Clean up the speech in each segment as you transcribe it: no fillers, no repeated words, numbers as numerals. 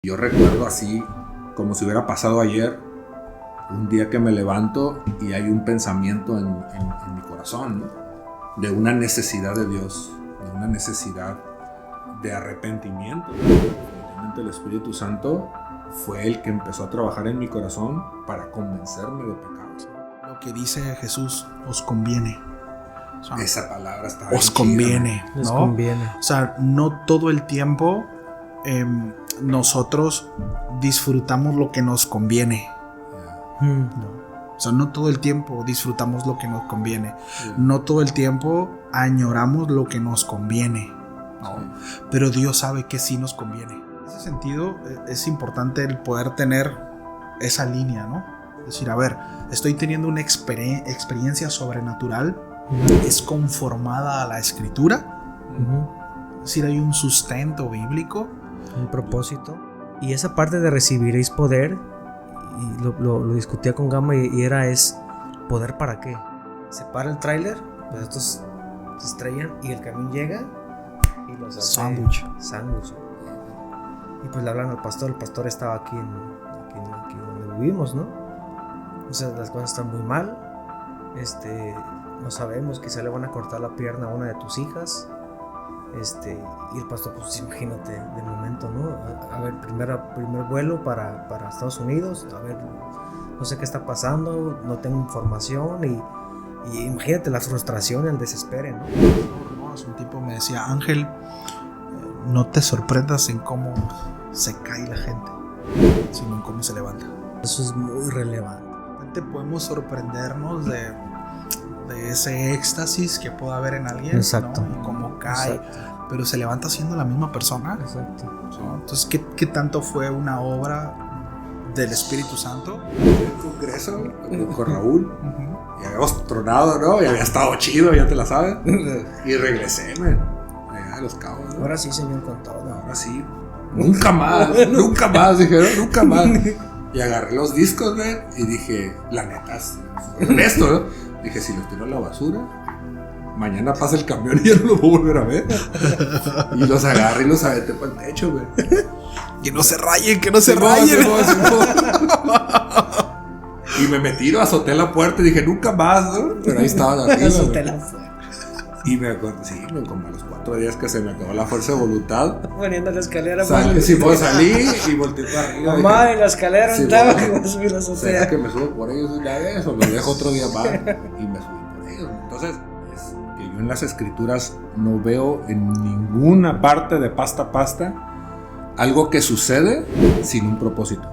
Yo recuerdo así, como si hubiera pasado ayer, un día que me levanto y hay un pensamiento en mi corazón, ¿no? De una necesidad de Dios, de una necesidad de arrepentimiento. Definitivamente el Espíritu Santo fue el que empezó a trabajar en mi corazón para convencerme de pecados. Lo que dice Jesús, os conviene. O sea, esa palabra está os conviene, ¿no? Os conviene. O sea, no todo el tiempo nosotros disfrutamos lo que nos conviene. No. O sea, no todo el tiempo disfrutamos lo que nos conviene. No todo el tiempo añoramos lo que nos conviene, ¿no? Pero Dios sabe que sí nos conviene. En ese sentido, es importante el poder tener esa línea, ¿no? Es decir, a ver, estoy teniendo una experiencia sobrenatural, es conformada a la Escritura. Es decir, hay un sustento bíblico, un propósito. Y esa parte de recibiréis poder, y lo discutía con Gama y es poder para qué. Se para el tráiler, pues estos se estrellan y el camión llega y los hace sándwich. Y pues le hablan al pastor, el pastor estaba aquí donde vivimos, ¿no? Entonces las cosas están muy mal, no sabemos, quizá le van a cortar la pierna a una de tus hijas. Y el pastor, pues imagínate, de momento, ¿no? A ver, primer vuelo para Estados Unidos, a ver, no sé qué está pasando, no tengo información y imagínate la frustración, el desespero, ¿no? Un tipo me decía, Ángel, no te sorprendas en cómo se cae la gente, sino en cómo se levanta. Eso es muy relevante. De repente podemos sorprendernos de ese éxtasis que pueda haber en alguien, exacto, ¿no? Y cómo cae, exacto, pero se levanta siendo la misma persona. Exacto. ¿No? Entonces, ¿qué tanto fue una obra del Espíritu Santo? El congreso con Raúl, y habíamos tronado, ¿no? Y había estado chido, ya te la sabes. Y regresé, allá a Los Cabos, ¿no? Ahora sí, Señor, con todo. Ahora sí. Nunca más, dijeron, nunca más. Y agarré los discos, y dije, la neta, honesto, ¿no? Dije, si los tiro a la basura, mañana pasa el camión y ya no los voy a volver a ver. Y los agarré y los aventé para el techo, güey. Que no se rayen, que no se rayen. Y me metí, azoté la puerta y dije, nunca más, ¿no? Pero ahí estaban arriba. Azoté la puerta. Y me acuerdo, sí, como a los 4 días que se me acabó la fuerza de voluntad. Poniendo la escalera. Sí, pues salí y volteé para arriba. Mamá, en la escalera sí, estaba que me subí la azotea. ¿Será que me subo por ellos una vez o los dejo otro día más? Y me subí por ellos. Entonces, es que yo en las escrituras no veo en ninguna parte de pasta a pasta algo que sucede sin un propósito.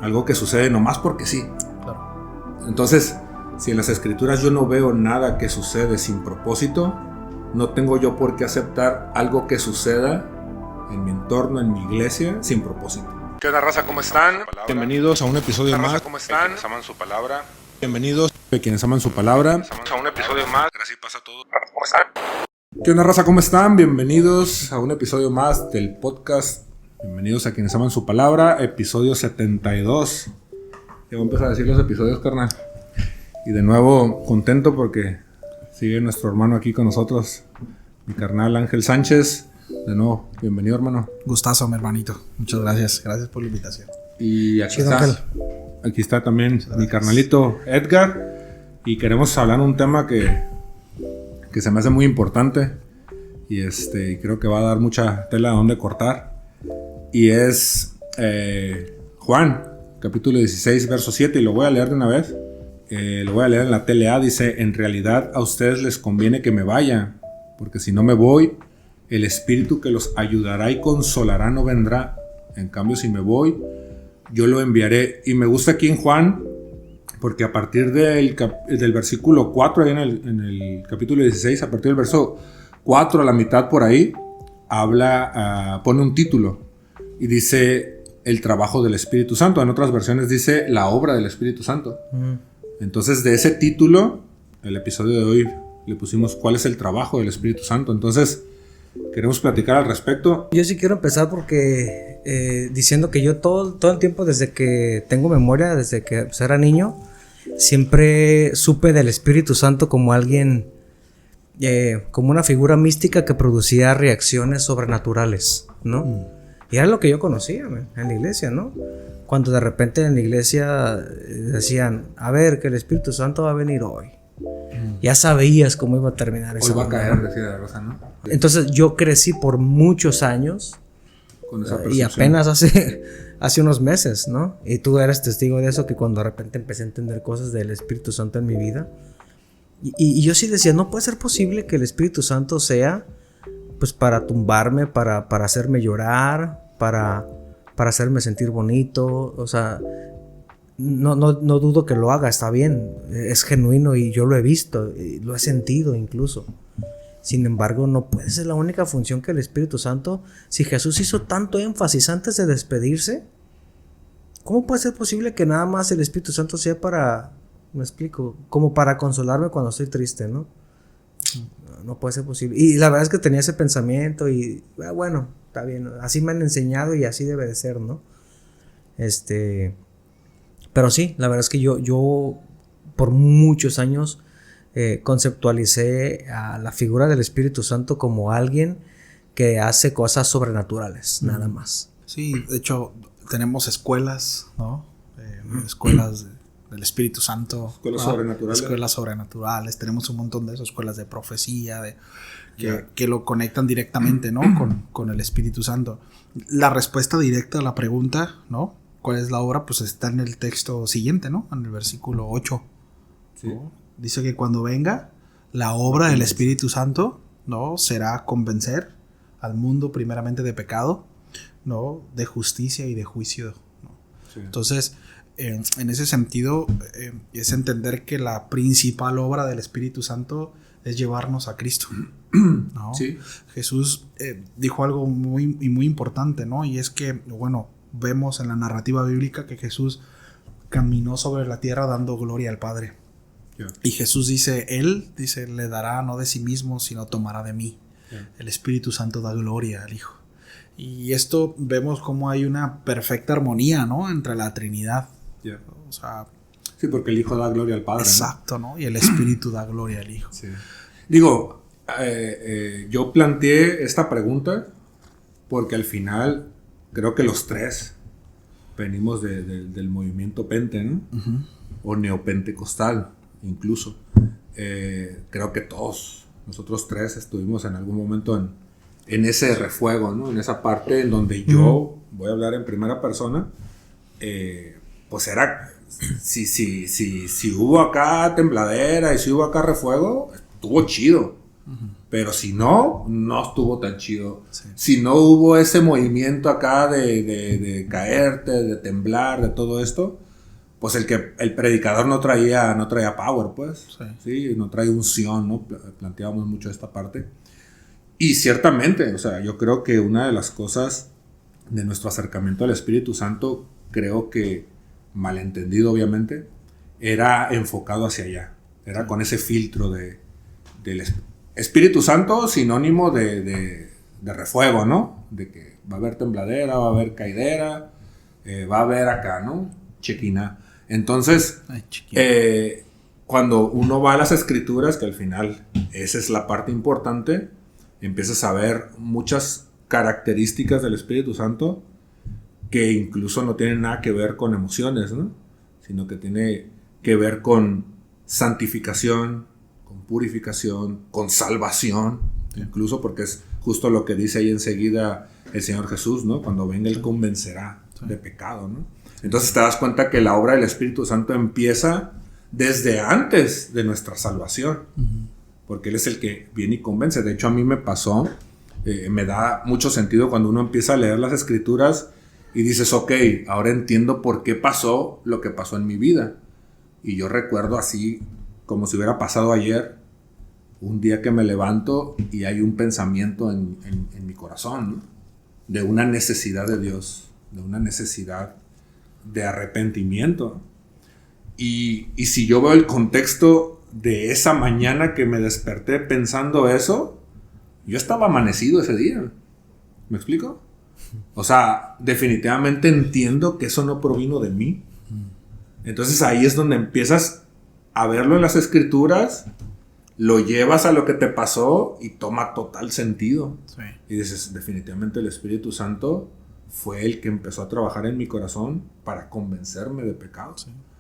Algo que sucede nomás porque sí. Claro. Entonces, si en las escrituras yo no veo nada que sucede sin propósito, no tengo yo por qué aceptar algo que suceda en mi entorno, en mi iglesia, sin propósito. ¿Qué onda, raza? ¿Cómo están? Bienvenidos a un episodio más. ¿Cómo están? Quienes aman su palabra. Bienvenidos a quienes aman su palabra. A un episodio más. Así pasa todo. ¿Cómo están? ¿Qué onda, raza? ¿Cómo están? Bienvenidos a un episodio más del podcast. Bienvenidos a quienes aman su palabra, episodio 72. Ya voy a empezar a decir los episodios, carnal. Y de nuevo, contento porque sigue nuestro hermano aquí con nosotros, mi carnal Ángel Sánchez. De nuevo, bienvenido, hermano. Gustazo, mi hermanito. Muchas gracias. Gracias por la invitación. Y aquí Chido, está. Ángel. Aquí está también mi carnalito Edgar. Y queremos hablar un tema que se me hace muy importante. Y creo que va a dar mucha tela a donde cortar. Y es Juan, capítulo 16, verso 7. Y lo voy a leer de una vez. Lo voy a leer en la TLA. Dice: en realidad a ustedes les conviene que me vaya, porque si no me voy, el Espíritu que los ayudará y consolará no vendrá. En cambio, si me voy, yo lo enviaré. Y me gusta aquí en Juan, porque a partir del versículo 4, ahí en el capítulo 16, a partir del verso 4 a la mitad por ahí, pone un título y dice el trabajo del Espíritu Santo. En otras versiones dice la obra del Espíritu Santo. Entonces, de ese título, el episodio de hoy le pusimos ¿cuál es el trabajo del Espíritu Santo? Entonces, queremos platicar al respecto. Yo sí quiero empezar porque diciendo que yo todo el tiempo, desde que tengo memoria, desde que era niño, siempre supe del Espíritu Santo como alguien, como una figura mística que producía reacciones sobrenaturales, ¿no? Y era lo que yo conocía, man, en la iglesia, ¿no? Cuando de repente en la iglesia decían, a ver, que el Espíritu Santo va a venir hoy. Ya sabías cómo iba a terminar eso. Hoy va a caer, decía la Rosa, ¿no? Entonces yo crecí por muchos años Con esa y percepción. apenas hace unos meses, ¿no? Y tú eres testigo de eso, que cuando de repente empecé a entender cosas del Espíritu Santo en mi vida. Y yo sí decía, no puede ser posible que el Espíritu Santo sea pues para tumbarme, para hacerme llorar, para hacerme sentir bonito. O sea, no dudo que lo haga, está bien, es genuino y yo lo he visto, y lo he sentido incluso. Sin embargo, no puede ser la única función que el Espíritu Santo. Si Jesús hizo tanto énfasis antes de despedirse, ¿cómo puede ser posible que nada más el Espíritu Santo sea para, me explico, como para consolarme cuando estoy triste, ¿no? No puede ser posible. Y la verdad es que tenía ese pensamiento y bueno, está bien, así me han enseñado y así debe de ser, ¿no? Pero sí, la verdad es que yo por muchos años conceptualicé a la figura del Espíritu Santo como alguien que hace cosas sobrenaturales, nada más. Sí, de hecho, tenemos escuelas, ¿no? Escuelas del Espíritu Santo. Escuelas sobrenaturales. Escuelas sobrenaturales. Tenemos un montón de esas escuelas de profecía, que lo conectan directamente, ¿no? Con el Espíritu Santo. La respuesta directa a la pregunta, ¿no? ¿Cuál es la obra? Pues está en el texto siguiente, ¿no? En el versículo 8. Sí. ¿No? Dice que cuando venga, la obra del Espíritu Santo, ¿no? Será convencer al mundo primeramente de pecado, ¿no? De justicia y de juicio, ¿no? Sí. Entonces, en ese sentido, es entender que la principal obra del Espíritu Santo es llevarnos a Cristo, ¿no? Sí. Jesús dijo algo muy importante, ¿no? Y es que, bueno, vemos en la narrativa bíblica que Jesús caminó sobre la tierra dando gloria al Padre. Yeah. Y Jesús dice, le dará no de sí mismo, sino tomará de mí. Yeah. El Espíritu Santo da gloria al Hijo. Y esto vemos como hay una perfecta armonía, ¿no? Entre la Trinidad. Yeah. O sea, Sí, porque el Hijo da gloria al Padre. exacto, ¿no? Y el Espíritu da gloria al Hijo. Sí. Digo, yo planteé esta pregunta porque al final creo que los tres venimos del movimiento Pente, ¿no? Uh-huh. O neopentecostal, incluso. Creo que todos, nosotros tres, estuvimos en algún momento en ese refuego, ¿no? En esa parte en donde yo, voy a hablar en primera persona, pues era, si hubo acá tembladera y si hubo acá refuego, estuvo chido. Uh-huh. Pero si no estuvo tan chido. Sí. Si no hubo ese movimiento acá de caerte, de temblar, de todo esto, pues el predicador no traía power, pues. Sí, no traía unción, ¿no? Planteábamos mucho esta parte. Y ciertamente, o sea, yo creo que una de las cosas de nuestro acercamiento al Espíritu Santo, creo que, malentendido obviamente, era enfocado hacia allá. Era con ese filtro del Espíritu Santo, sinónimo de refuego, ¿no? De que va a haber tembladera, va a haber caidera, va a haber acá, ¿no? Chequina. Entonces, cuando uno va a las Escrituras, que al final esa es la parte importante, empiezas a ver muchas características del Espíritu Santo que incluso no tienen nada que ver con emociones, ¿no? Sino que tiene que ver con santificación, con purificación, con salvación, incluso porque es justo lo que dice ahí enseguida el Señor Jesús, ¿no? Cuando venga Él convencerá de pecado, ¿no? Entonces te das cuenta que la obra del Espíritu Santo empieza desde antes de nuestra salvación, porque Él es el que viene y convence. De hecho, a mí me pasó, me da mucho sentido cuando uno empieza a leer las Escrituras y dices, ok, ahora entiendo por qué pasó lo que pasó en mi vida. Y yo recuerdo así, como si hubiera pasado ayer, un día que me levanto y hay un pensamiento en mi corazón, ¿no? De una necesidad de Dios, de una necesidad de arrepentimiento. Y si yo veo el contexto de esa mañana que me desperté pensando eso, yo estaba amanecido ese día. ¿Me explico? O sea, definitivamente entiendo que eso no provino de mí. Entonces ahí es donde empiezas a verlo en las Escrituras, lo llevas a lo que te pasó y toma total sentido. Sí. Y dices, definitivamente el Espíritu Santo fue el que empezó a trabajar en mi corazón para convencerme de pecado,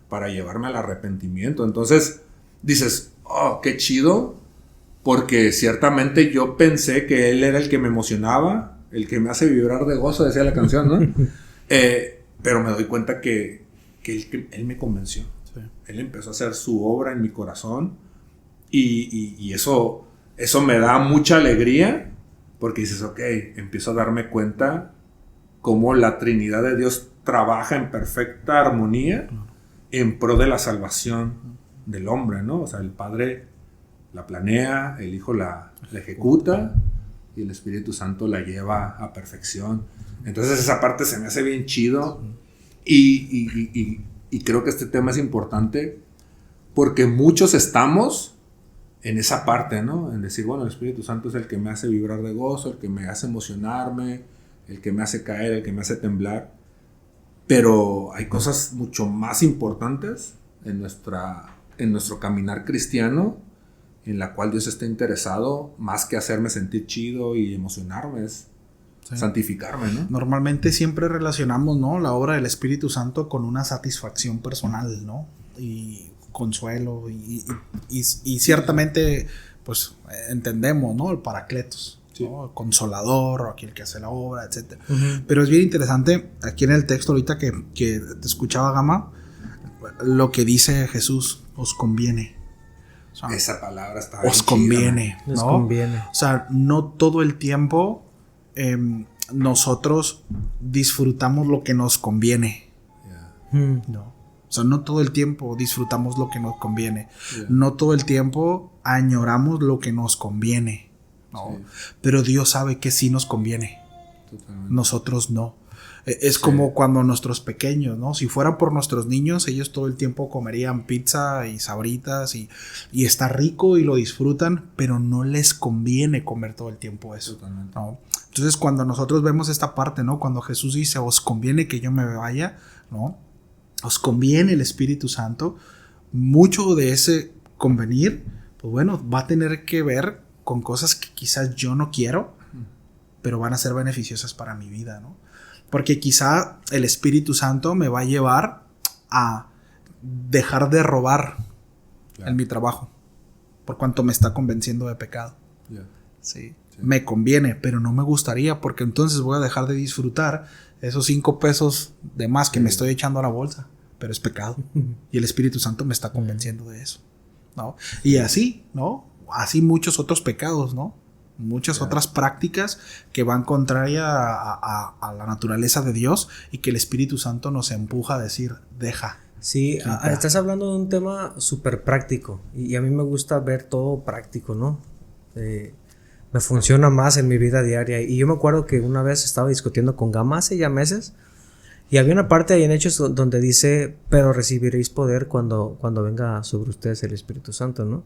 para llevarme al arrepentimiento. Entonces dices, oh, qué chido, porque ciertamente yo pensé que Él era el que me emocionaba, el que me hace vibrar de gozo, decía la canción, ¿no? Pero me doy cuenta que Él me convenció. Sí. Él empezó a hacer su obra en mi corazón y eso me da mucha alegría, porque dices, ok, empiezo a darme cuenta cómo la Trinidad de Dios trabaja en perfecta armonía en pro de la salvación del hombre, ¿no? O sea, el Padre la planea, el Hijo la ejecuta y el Espíritu Santo la lleva a perfección. Entonces esa parte se me hace bien chido y creo que este tema es importante porque muchos estamos en esa parte, ¿no? En decir, bueno, el Espíritu Santo es el que me hace vibrar de gozo, el que me hace emocionarme, el que me hace caer, el que me hace temblar. Pero hay cosas mucho más importantes en nuestro caminar cristiano, en la cual Dios está interesado, más que hacerme sentir chido y emocionarme, es santificarme, ¿no? Normalmente siempre relacionamos, ¿no?, la obra del Espíritu Santo con una satisfacción personal, ¿no? Y consuelo y ciertamente pues entendemos, ¿no?, el Paracletos, ¿no?, el Consolador, o aquel que hace la obra, etc. Pero es bien interesante aquí en el texto ahorita que te escuchaba, Gama, lo que dice Jesús: os conviene. O sea, esa palabra está os conviene, chida, ¿no? ¿no? Os conviene. O sea, no todo el tiempo nosotros disfrutamos lo que nos conviene. No. O sea, no todo el tiempo disfrutamos lo que nos conviene. No todo el tiempo añoramos lo que nos conviene, ¿no? Pero Dios sabe que sí nos conviene. Totalmente. Nosotros no. Es como cuando nuestros pequeños, ¿no? Si fuera por nuestros niños, ellos todo el tiempo comerían pizza y sabritas y está rico y lo disfrutan, pero no les conviene comer todo el tiempo eso, ¿no? Entonces, cuando nosotros vemos esta parte, ¿no?, cuando Jesús dice, os conviene que yo me vaya, ¿no?, os conviene el Espíritu Santo, mucho de ese convenir, pues bueno, va a tener que ver con cosas que quizás yo no quiero, pero van a ser beneficiosas para mi vida, ¿no? Porque quizá el Espíritu Santo me va a llevar a dejar de robar en mi trabajo, por cuanto me está convenciendo de pecado. Sí. Me conviene, pero no me gustaría, porque entonces voy a dejar de disfrutar esos 5 pesos de más que me estoy echando a la bolsa, pero es pecado. Y el Espíritu Santo me está convenciendo de eso, ¿no? Y así, ¿no? Así muchos otros pecados, ¿no? Muchas otras prácticas que van contraria a la naturaleza de Dios y que el Espíritu Santo nos empuja a decir, deja. Sí, estás hablando de un tema súper práctico y a mí me gusta ver todo práctico, ¿no? Me funciona más en mi vida diaria. Y yo me acuerdo que una vez estaba discutiendo con Gama hace ya meses y había una parte ahí en Hechos donde dice, pero recibiréis poder cuando venga sobre ustedes el Espíritu Santo, ¿no?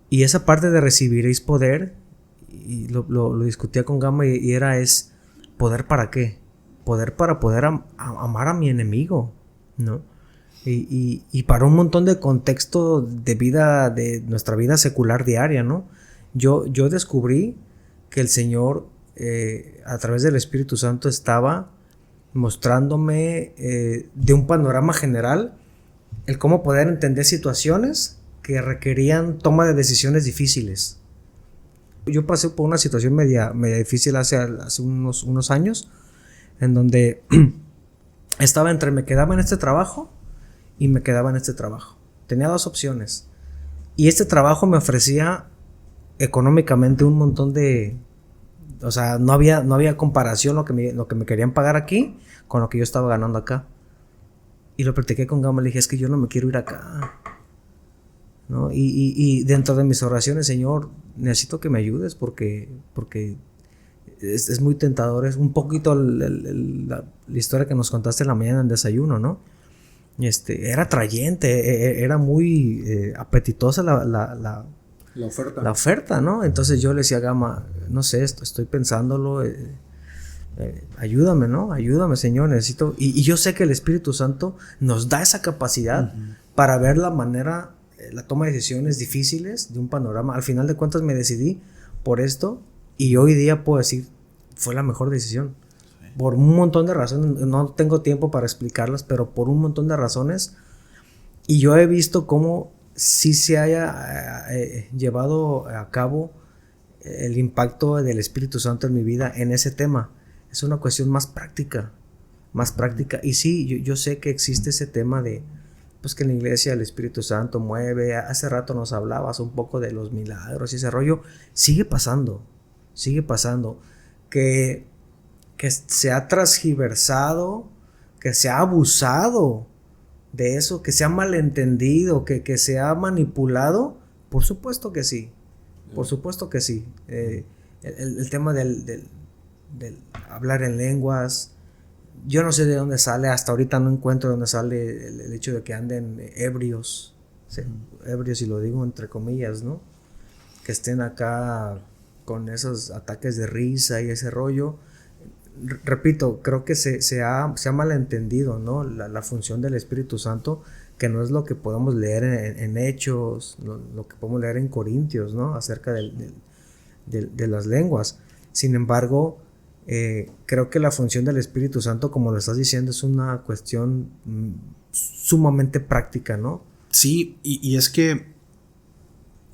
Y esa parte de recibiréis poder, y lo discutía con Gama y es poder para qué, poder para poder amar a mi enemigo, ¿no? Y para un montón de contexto de vida, de nuestra vida secular diaria, ¿no? Yo descubrí que el Señor a través del Espíritu Santo estaba mostrándome de un panorama general el cómo poder entender situaciones que requerían toma de decisiones difíciles. Yo pasé por una situación media difícil hace unos años, en donde estaba entre me quedaba en este trabajo y me quedaba en este trabajo. Tenía 2 opciones. Y este trabajo me ofrecía económicamente un montón de... O sea, no había comparación lo que me querían pagar aquí con lo que yo estaba ganando acá. Y lo platiqué con Gama, le dije, es que yo no me quiero ir acá, ¿no? Y dentro de mis oraciones, Señor, necesito que me ayudes porque es muy tentador. Es un poquito la historia que nos contaste en la mañana en desayuno, ¿no? Era atrayente, era muy apetitosa la oferta, ¿no? Entonces yo le decía a Gama, no sé, estoy pensándolo, ayúdame, ¿no? Ayúdame, Señor, necesito... Y yo sé que el Espíritu Santo nos da esa capacidad para ver la manera... la toma de decisiones difíciles de un panorama. Al final de cuentas me decidí por esto y hoy día puedo decir fue la mejor decisión, por un montón de razones, no tengo tiempo para explicarlas, pero por un montón de razones. Y yo he visto cómo sí se haya llevado a cabo el impacto del Espíritu Santo en mi vida en ese tema. Es una cuestión más práctica. Y sí, yo sé que existe ese tema de, pues que en la iglesia el Espíritu Santo mueve. Hace rato nos hablabas un poco de los milagros y ese rollo. Sigue pasando. Que se ha transgiversado, que se ha abusado de eso, que se ha malentendido, que se ha manipulado. Por supuesto que sí. El tema del hablar en lenguas, yo no sé de dónde sale, hasta ahorita no encuentro de dónde sale el hecho de que anden ebrios, ¿sí? Ebrios, y lo digo entre comillas, ¿no? Que estén acá con esos ataques de risa y ese rollo. Repito, creo que se ha malentendido, ¿no? La función del Espíritu Santo, que no es lo que podemos leer en Hechos, lo que podemos leer en Corintios, ¿no? Acerca de las lenguas. Sin embargo, creo que la función del Espíritu Santo, como lo estás diciendo, es una cuestión sumamente práctica, ¿no? Sí, y es que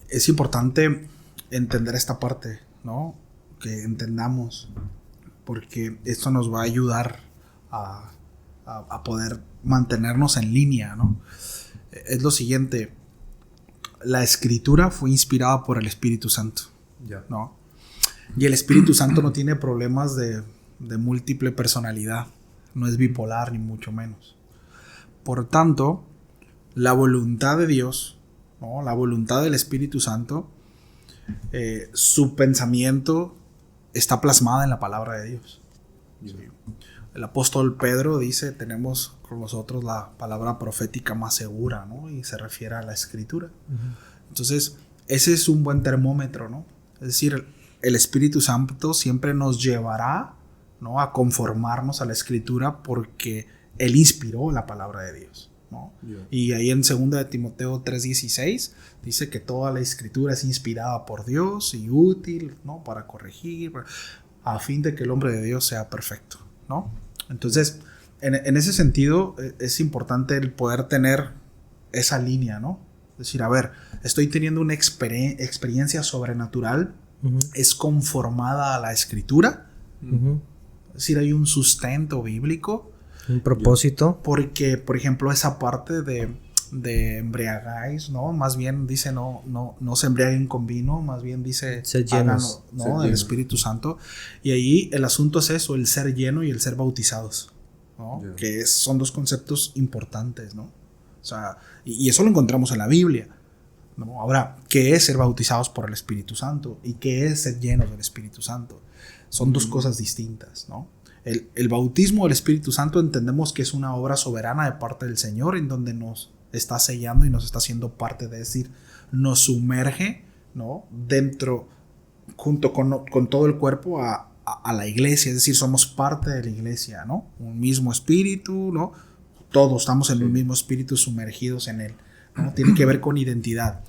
es importante entender esta parte, ¿no? Que entendamos, porque esto nos va a ayudar a poder mantenernos en línea, ¿no? Es lo siguiente: la Escritura fue inspirada por el Espíritu Santo, ¿no? Y el Espíritu Santo no tiene problemas de múltiple personalidad, no es bipolar ni mucho menos. Por tanto, la voluntad de Dios, ¿no? La voluntad del Espíritu Santo, su pensamiento está plasmada en la palabra de Dios. Sí. El apóstol Pedro dice: tenemos con nosotros la palabra profética más segura, ¿no? Y se refiere a la Escritura. Entonces, ese es un buen termómetro, ¿no? Es decir, el Espíritu Santo siempre nos llevará, ¿no?, a conformarnos a la Escritura, porque Él inspiró la palabra de Dios, ¿no? Y ahí en 2 de Timoteo 3:16 dice que toda la Escritura es inspirada por Dios y útil, ¿no?, para corregir, a fin de que el hombre de Dios sea perfecto, ¿no? Entonces, en ese sentido, es importante el poder tener esa línea, ¿no? Es decir, a ver, estoy teniendo una experiencia sobrenatural, es conformada a la Escritura, es decir, hay un sustento bíblico, un propósito. Porque, por ejemplo, esa parte de embriagáis, ¿no? Más bien dice no se embriaguen con vino, más bien dice llenos, ¿no?, del Espíritu Santo. Y ahí el asunto es eso, el ser lleno y el ser bautizados, ¿no? Que son dos conceptos importantes, ¿no? O sea, y eso lo encontramos en la Biblia, ¿no? Ahora, ¿qué es ser bautizados por el Espíritu Santo? ¿Y qué es ser llenos del Espíritu Santo? Son dos cosas distintas, ¿no? El bautismo del Espíritu Santo entendemos que es una obra soberana de parte del Señor, en donde nos está sellando y nos está haciendo parte, de decir, nos sumerge, ¿no?, dentro, junto con todo el cuerpo, a la iglesia. Es decir, somos parte de la iglesia, ¿no? Un mismo espíritu, ¿no? Todos estamos en un mismo espíritu, sumergidos en él, ¿no? Tiene que ver con identidad.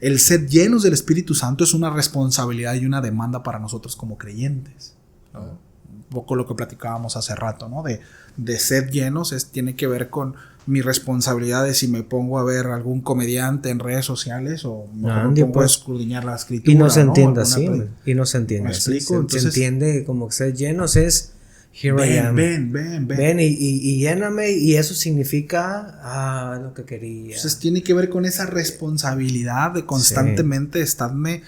El ser llenos del Espíritu Santo es una responsabilidad y una demanda para nosotros como creyentes, ¿no? Un poco lo que platicábamos hace rato, ¿no? De ser llenos tiene que ver con mi responsabilidad de si me pongo a ver algún comediante en redes sociales o me pongo a escudriñar la Escritura. Y no se entiende, ¿no? así. Y no se entiende. ¿Me explico? Entonces, se entiende como que ser llenos es here I am. Ven y lléname, y eso significa lo que quería. Entonces tiene que ver con esa responsabilidad de constantemente estarme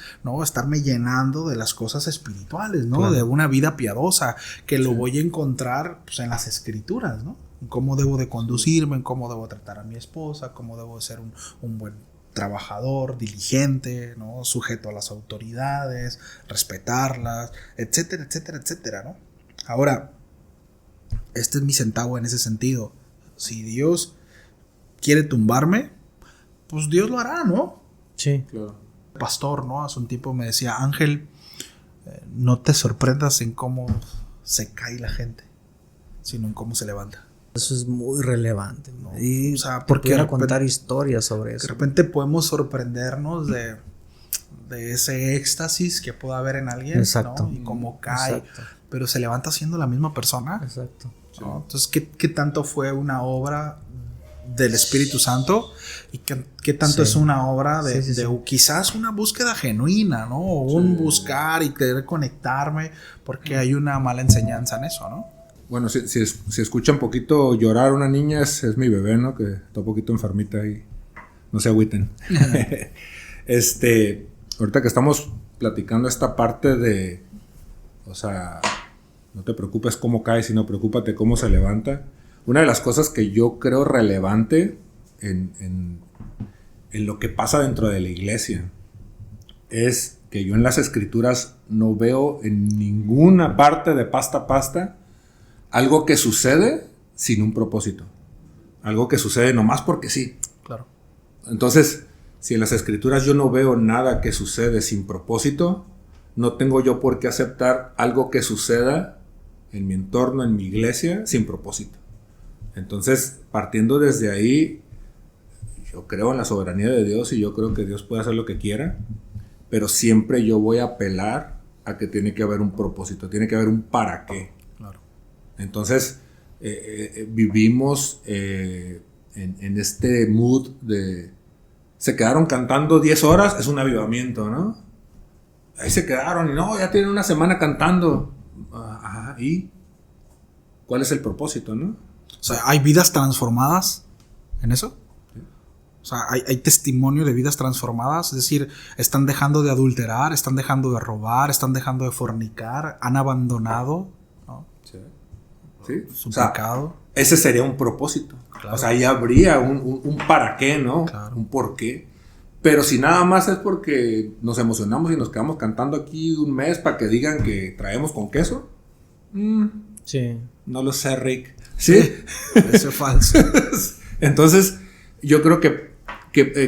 llenando de las cosas espirituales, ¿no? Claro. De una vida piadosa, que lo voy a encontrar, pues, en las Escrituras, ¿no? En cómo debo de conducirme, en cómo debo tratar a mi esposa, cómo debo de ser un buen trabajador, diligente, ¿no? Sujeto a las autoridades, respetarlas, etcétera, etcétera, etcétera, ¿no? Ahora, este es mi centavo en ese sentido. Si Dios quiere tumbarme, pues Dios lo hará, ¿no? Sí, claro. El pastor, ¿no?, hace un tiempo me decía: Ángel, no te sorprendas en cómo se cae la gente, sino en cómo se levanta. Eso es muy relevante, ¿no? Y, o sea, porque pudiera contar historias sobre eso. De repente podemos sorprendernos de de ese éxtasis que pueda haber en alguien, exacto, ¿no? Y cómo cae, exacto, pero se levanta siendo la misma persona, exacto. ¿no? Entonces, ¿qué tanto fue una obra del Espíritu Santo y qué tanto es una obra de quizás una búsqueda genuina, ¿no? O un buscar y querer conectarme, porque hay una mala enseñanza en eso, ¿no? Bueno, si escuchan un poquito llorar una niña, es mi bebé, ¿no? Que está un poquito enfermita y no se agüiten. Ahorita que estamos platicando esta parte de, o sea, no te preocupes cómo cae, sino preocúpate cómo se levanta. Una de las cosas que yo creo relevante en lo que pasa dentro de la iglesia es que yo en las escrituras no veo en ninguna parte de pasta a pasta algo que sucede sin un propósito. Algo que sucede nomás porque sí. Claro. Entonces, si en las escrituras yo no veo nada que sucede sin propósito, no tengo yo por qué aceptar algo que suceda en mi entorno, en mi iglesia, sin propósito. Entonces, partiendo desde ahí, yo creo en la soberanía de Dios y yo creo que Dios puede hacer lo que quiera, pero siempre yo voy a apelar a que tiene que haber un propósito, tiene que haber un para qué. Claro. Entonces, vivimos en este mood de... Se quedaron cantando 10 horas, es un avivamiento, ¿no? Ahí se quedaron y no, ya tienen una semana cantando. Ajá, ¿y cuál es el propósito, no? O sea, ¿hay vidas transformadas en eso? O sea, ¿hay testimonio de vidas transformadas? Es decir, ¿están dejando de adulterar? ¿Están dejando de robar? ¿Están dejando de fornicar? ¿Han abandonado, ¿no? Sí. Su pecado? Ese sería un propósito. Claro. O sea, ahí habría un para qué, ¿no? Claro. Un por qué. Pero si nada más es porque nos emocionamos y nos quedamos cantando aquí un mes para que digan que traemos con queso. Sí. No lo sé, Rick. ¿Sí? Eso es falso. Entonces, yo creo que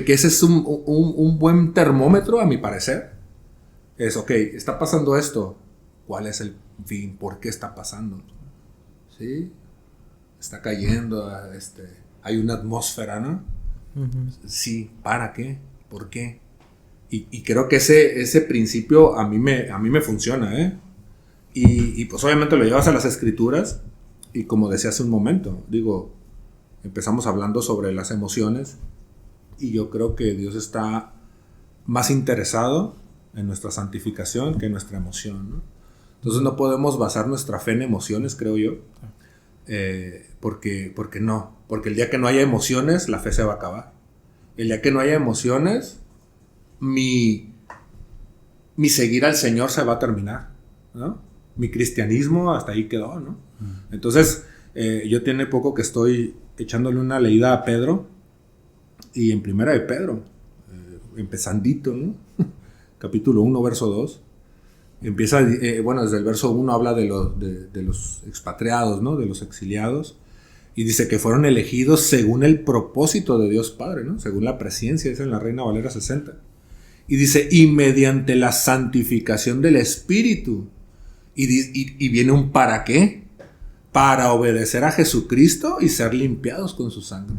ese es un buen termómetro, a mi parecer. Es, ok, está pasando esto. ¿Cuál es el fin? ¿Por qué está pasando? ¿Sí? Está cayendo, hay una atmósfera, ¿no? Uh-huh. Sí, ¿para qué? ¿Por qué? Y creo que ese principio a mí me funciona, ¿eh? Y pues obviamente lo llevas a las escrituras y como decía hace un momento, digo, empezamos hablando sobre las emociones y yo creo que Dios está más interesado en nuestra santificación que en nuestra emoción, ¿no? Entonces no podemos basar nuestra fe en emociones, creo yo, porque el día que no haya emociones, la fe se va a acabar. El día que no haya emociones, mi seguir al Señor se va a terminar, ¿no? Mi cristianismo hasta ahí quedó, ¿no? Entonces, yo tiene poco que estoy echándole una leída a Pedro, y en Primera de Pedro, empezandito, ¿no? Capítulo 1, verso 2, empieza, desde el verso 1 habla de los expatriados, ¿no? De los exiliados, y dice que fueron elegidos según el propósito de Dios Padre, ¿no? Según la presciencia, dice en la Reina Valera 60. Y dice, y mediante la santificación del Espíritu. Y viene un para qué. Para obedecer a Jesucristo y ser limpiados con su sangre.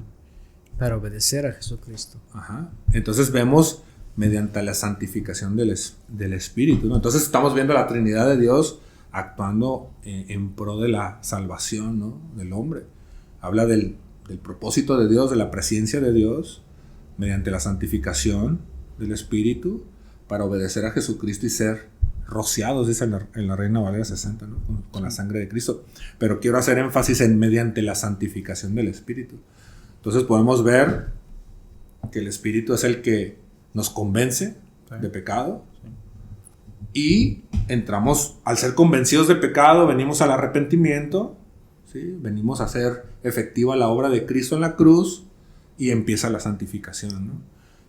Para obedecer a Jesucristo. Ajá. Entonces vemos mediante la santificación del Espíritu, ¿no? Entonces estamos viendo la Trinidad de Dios actuando en pro de la salvación, ¿no? Del hombre. Habla del propósito de Dios, de la presencia de Dios, mediante la santificación del Espíritu, para obedecer a Jesucristo y ser rociados, dice en la Reina Valera 60, ¿no? Con la sangre de Cristo. Pero quiero hacer énfasis en mediante la santificación del Espíritu. Entonces podemos ver que el Espíritu es el que nos convence de pecado. Y entramos, al ser convencidos de pecado, venimos al arrepentimiento, ¿sí? Venimos a hacer efectiva la obra de Cristo en la cruz y empieza la santificación, ¿no?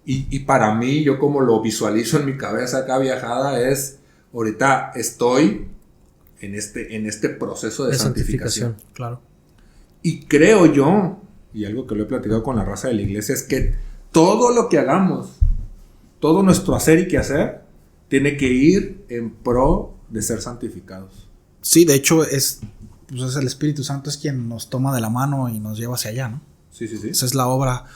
Y para mí, yo como lo visualizo en mi cabeza acá viajada es, ahorita estoy en este proceso de santificación. Claro. Y creo yo, y algo que lo he platicado con la raza de la iglesia, es que todo lo que hagamos, todo nuestro hacer y quehacer, tiene que ir en pro de ser santificados. Sí, de hecho es el Espíritu Santo es quien nos toma de la mano y nos lleva hacia allá, ¿no? Sí. Esa es la obra.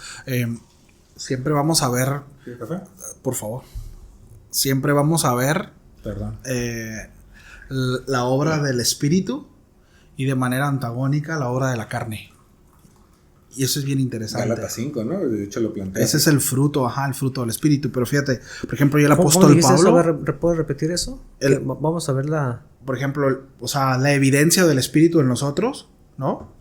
Siempre vamos a ver... ¿Quieres café? Por favor. siempre vamos a ver Perdón. la obra del espíritu y de manera antagónica la obra de la carne. Y eso es bien interesante. Gálatas 5, ¿no? De hecho lo plantea. Ese es el fruto, el fruto del espíritu. Pero fíjate, por ejemplo, y el ¿Cómo apóstol dijiste Pablo... eso? ¿Puedes repetir eso? Vamos a ver la... Por ejemplo, o sea, la evidencia del espíritu en nosotros, ¿no?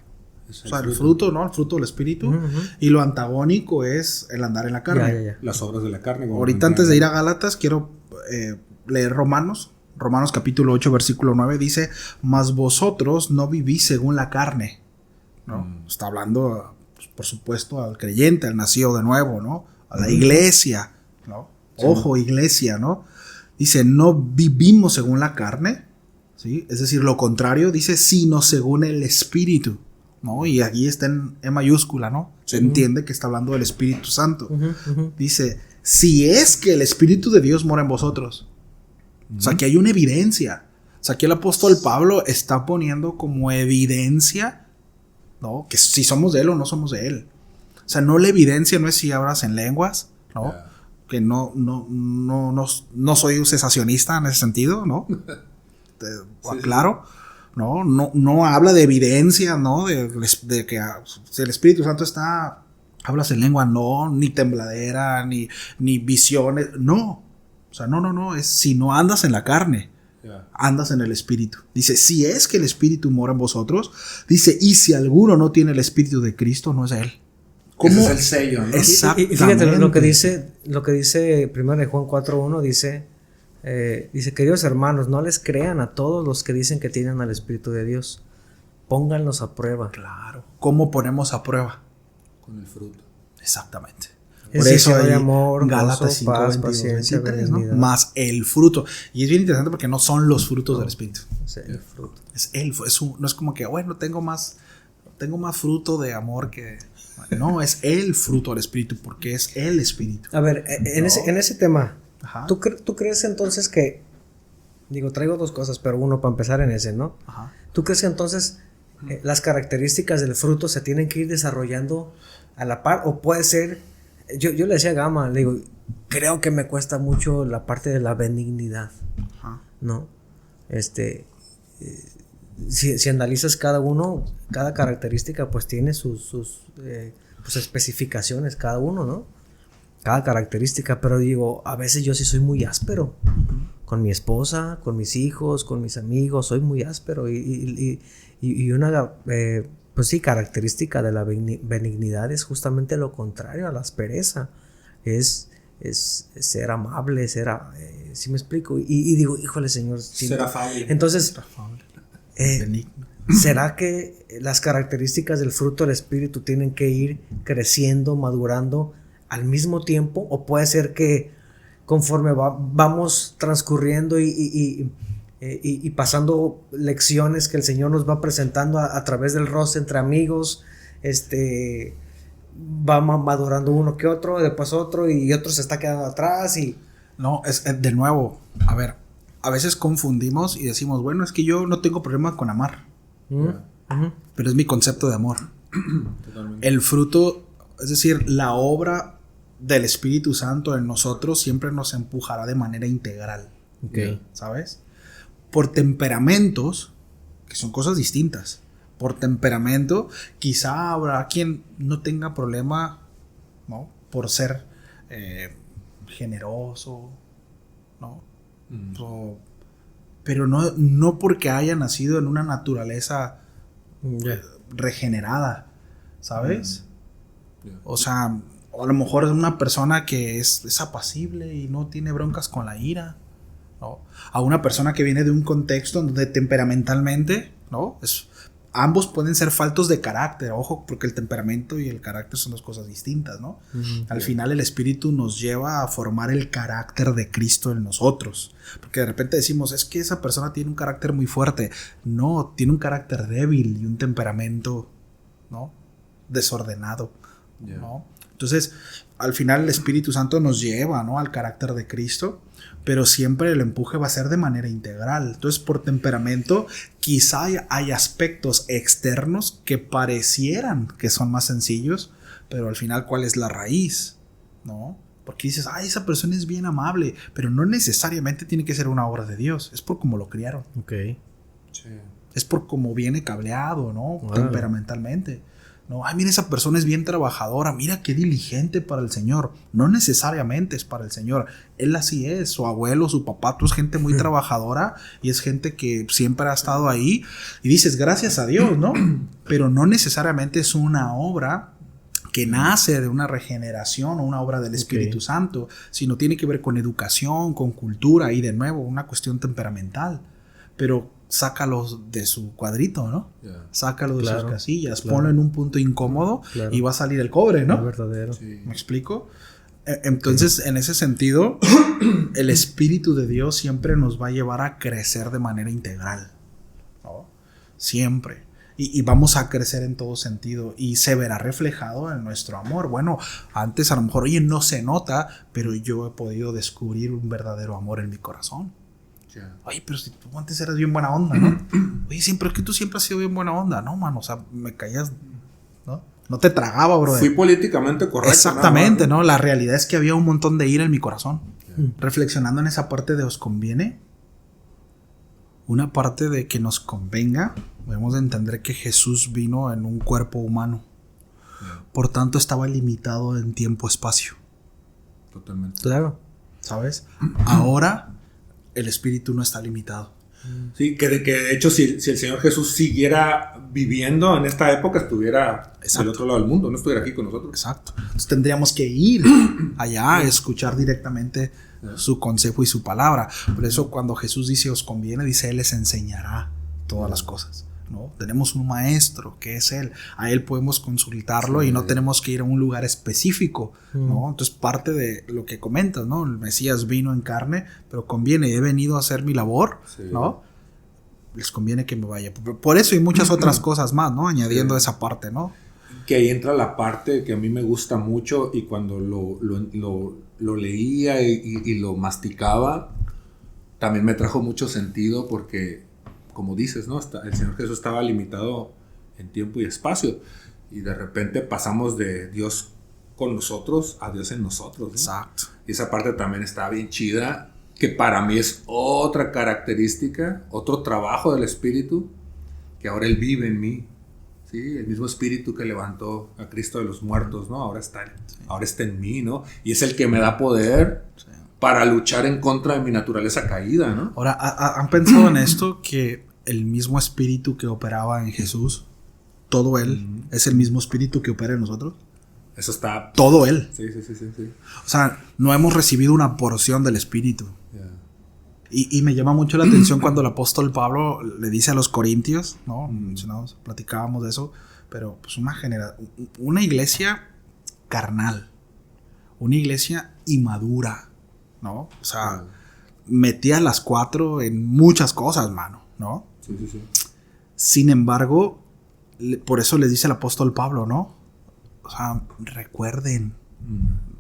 O sea, el fruto, ¿no? El fruto del espíritu. Y lo antagónico es el andar en la carne. Ya. Las obras de la carne. como Ahorita plantea. antes de ir a Gálatas, quiero leer Romanos. Romanos capítulo 8, versículo 9 dice: mas vosotros no vivís según la carne, ¿no? Está hablando, pues, por supuesto, al creyente, al nacido de nuevo, ¿no? A la iglesia, ¿no? Sí. Ojo, iglesia, ¿no? Dice, no vivimos según la carne, ¿sí? Es decir, lo contrario, dice, sino según el Espíritu, ¿no? Y aquí está en mayúscula, ¿no? Se entiende que está hablando del Espíritu Santo. Dice, si es que el Espíritu de Dios mora en vosotros. O sea, que hay una evidencia. O sea, aquí el apóstol Pablo está poniendo como evidencia, ¿no? Que si somos de él o no somos de él. O sea, no la evidencia no es si hablas en lenguas, ¿no? Yeah. Que no soy cesacionista en ese sentido, ¿no? Claro. No habla de evidencia, ¿no? De que si el Espíritu Santo está, hablas en lengua, no, ni tembladera, ni visiones, no. O sea, no, es si no andas en la carne, andas en el Espíritu. Dice, si es que el Espíritu mora en vosotros, dice, y si alguno no tiene el Espíritu de Cristo, no es de él. ¿Cómo? Ese es el sello, ¿no? Exactamente. Y fíjate, lo que dice 1 Juan 4:1 dice, queridos hermanos, no les crean a todos los que dicen que tienen al Espíritu de Dios. Pónganlos a prueba. Claro. ¿Cómo ponemos a prueba? Con el fruto. Exactamente. Por eso hay amor, Gálatas 5, paz, 22, paciencia, 23, ¿no? Más el fruto. Y es bien interesante porque no son los frutos del Espíritu. Es el fruto. Es el fruto. No es como que, bueno, tengo más fruto de amor que... No, es el fruto del Espíritu porque es el Espíritu. A ver, en ese tema, ¿tú crees entonces que... Digo, traigo dos cosas, pero uno para empezar en ese, ¿no? Ajá. ¿Tú crees que entonces las características del fruto se tienen que ir desarrollando a la par? ¿O puede ser... Yo le decía a Gama, le digo, creo que me cuesta mucho la parte de la benignidad, ¿no? Si analizas cada característica, pues tiene sus especificaciones cada uno, ¿no? Cada característica, pero digo, a veces yo sí soy muy áspero. Con mi esposa, con mis hijos, con mis amigos, soy muy áspero. Y una... pues sí, característica de la benignidad es justamente lo contrario a la aspereza. Es ser amable, ¿sí me explico? Y digo, híjole, Señor. Ser afable. Entonces, ¿será que las características del fruto del Espíritu tienen que ir creciendo, madurando al mismo tiempo? ¿O puede ser que conforme vamos transcurriendo y pasando lecciones que el Señor nos va presentando a través del roce entre amigos, va madurando uno que otro, después otro, y otro se está quedando atrás y... No, es de nuevo, a ver, a veces confundimos y decimos, bueno, es que yo no tengo problema con amar, pero es mi concepto de amor. El fruto, es decir, la obra del Espíritu Santo en nosotros siempre nos empujará de manera integral, ¿sabes? Por temperamentos, que son cosas distintas. Por temperamento, quizá habrá quien no tenga problema, ¿no? Por ser generoso, ¿no? Pero no porque haya nacido en una naturaleza regenerada, ¿sabes? O sea, a lo mejor es una persona que es apacible y no tiene broncas con la ira, ¿no? A una persona que viene de un contexto donde temperamentalmente, ¿no? Ambos pueden ser faltos de carácter, ojo, porque el temperamento y el carácter son dos cosas distintas, ¿no? Al final el Espíritu nos lleva a formar el carácter de Cristo en nosotros, porque de repente decimos, es que esa persona tiene un carácter muy fuerte. No, tiene un carácter débil y un temperamento, ¿no? Desordenado, ¿no? Entonces, al final el Espíritu Santo nos lleva, ¿no? Al carácter de Cristo, pero siempre el empuje va a ser de manera integral. Entonces, por temperamento, quizá hay aspectos externos que parecieran que son más sencillos, pero al final, ¿cuál es la raíz? ¿No? Porque dices, ay, esa persona es bien amable, pero no necesariamente tiene que ser una obra de Dios. Es por cómo lo criaron. Ok. Sí. Es por cómo viene cableado, ¿no? Wow. Temperamentalmente. No, ay, mira, esa persona es bien trabajadora, mira qué diligente para el Señor. No necesariamente es para el Señor. Él así es, su abuelo, su papá, tú es gente muy trabajadora y es gente que siempre ha estado ahí. Y dices, gracias a Dios, ¿no? Pero no necesariamente es una obra que nace de una regeneración o una obra del Espíritu Santo, sino tiene que ver con educación, con cultura y de nuevo una cuestión temperamental. Pero sácalos de su cuadrito, ¿no? Yeah. Sácalo de sus casillas, claro. ponlo en un punto incómodo y va a salir el cobre, Es ¿no? verdadero. Sí. ¿Me explico? Entonces, en ese sentido, el Espíritu de Dios siempre nos va a llevar a crecer de manera integral, ¿no? Siempre. Y vamos a crecer en todo sentido y se verá reflejado en nuestro amor. Bueno, antes a lo mejor, oye, no se nota, pero yo he podido descubrir un verdadero amor en mi corazón. Yeah. Oye, pero si tú antes eras bien buena onda, ¿no? Oye, siempre que tú siempre has sido bien buena onda, ¿no, mano? O sea, me caías, ¿no? No te tragaba, brother. Fui políticamente correcto. Exactamente, nada más, ¿no? La realidad es que había un montón de ira en mi corazón. Yeah. Reflexionando en esa parte de os conviene, una parte de que nos convenga, debemos de entender que Jesús vino en un cuerpo humano. Yeah. Por tanto, estaba limitado en tiempo-espacio. Totalmente. Claro. ¿Sabes? Ahora el espíritu no está limitado. Sí, que de hecho si el Señor Jesús siguiera viviendo en esta época, estuviera Exacto. del otro lado del mundo, no estuviera aquí con nosotros. Exacto. Entonces tendríamos que ir allá a escuchar directamente su consejo y su palabra. Por eso cuando Jesús dice os conviene, dice Él les enseñará todas las cosas, ¿no? Tenemos un maestro que es Él. A Él podemos consultarlo y no tenemos que ir a un lugar específico, ¿no? Entonces parte de lo que comentas, ¿no? El Mesías vino en carne, pero conviene, he venido a hacer mi labor, Sí. ¿no? Les conviene que me vaya. Por eso y muchas otras cosas más, ¿no? Añadiendo esa parte, ¿no? Que ahí entra la parte que a mí me gusta mucho y cuando lo leía y lo masticaba, también me trajo mucho sentido porque, como dices, ¿no? El Señor Jesús estaba limitado en tiempo y espacio y de repente pasamos de Dios con nosotros a Dios en nosotros, ¿no? Exacto. Y esa parte también está bien chida, que para mí es otra característica, otro trabajo del Espíritu, que ahora Él vive en mí. Sí, el mismo Espíritu que levantó a Cristo de los muertos, ¿no? Ahora está en mí, ¿no? Y es el que me da poder para luchar en contra de mi naturaleza caída, ¿no? Ahora, ¿han pensado en esto? Que el mismo espíritu que operaba en Jesús, todo Él, es el mismo espíritu que opera en nosotros. Eso está... Todo Él. Sí. O sea, no hemos recibido una porción del espíritu. Yeah. Y me llama mucho la atención cuando el apóstol Pablo le dice a los corintios, ¿no? Mencionamos, platicábamos de eso, pero pues una iglesia carnal, una iglesia inmadura, ¿no? O sea, metía las cuatro en muchas cosas, mano, ¿no? Sí. Sin embargo, por eso les dice el apóstol Pablo, ¿no? O sea, recuerden,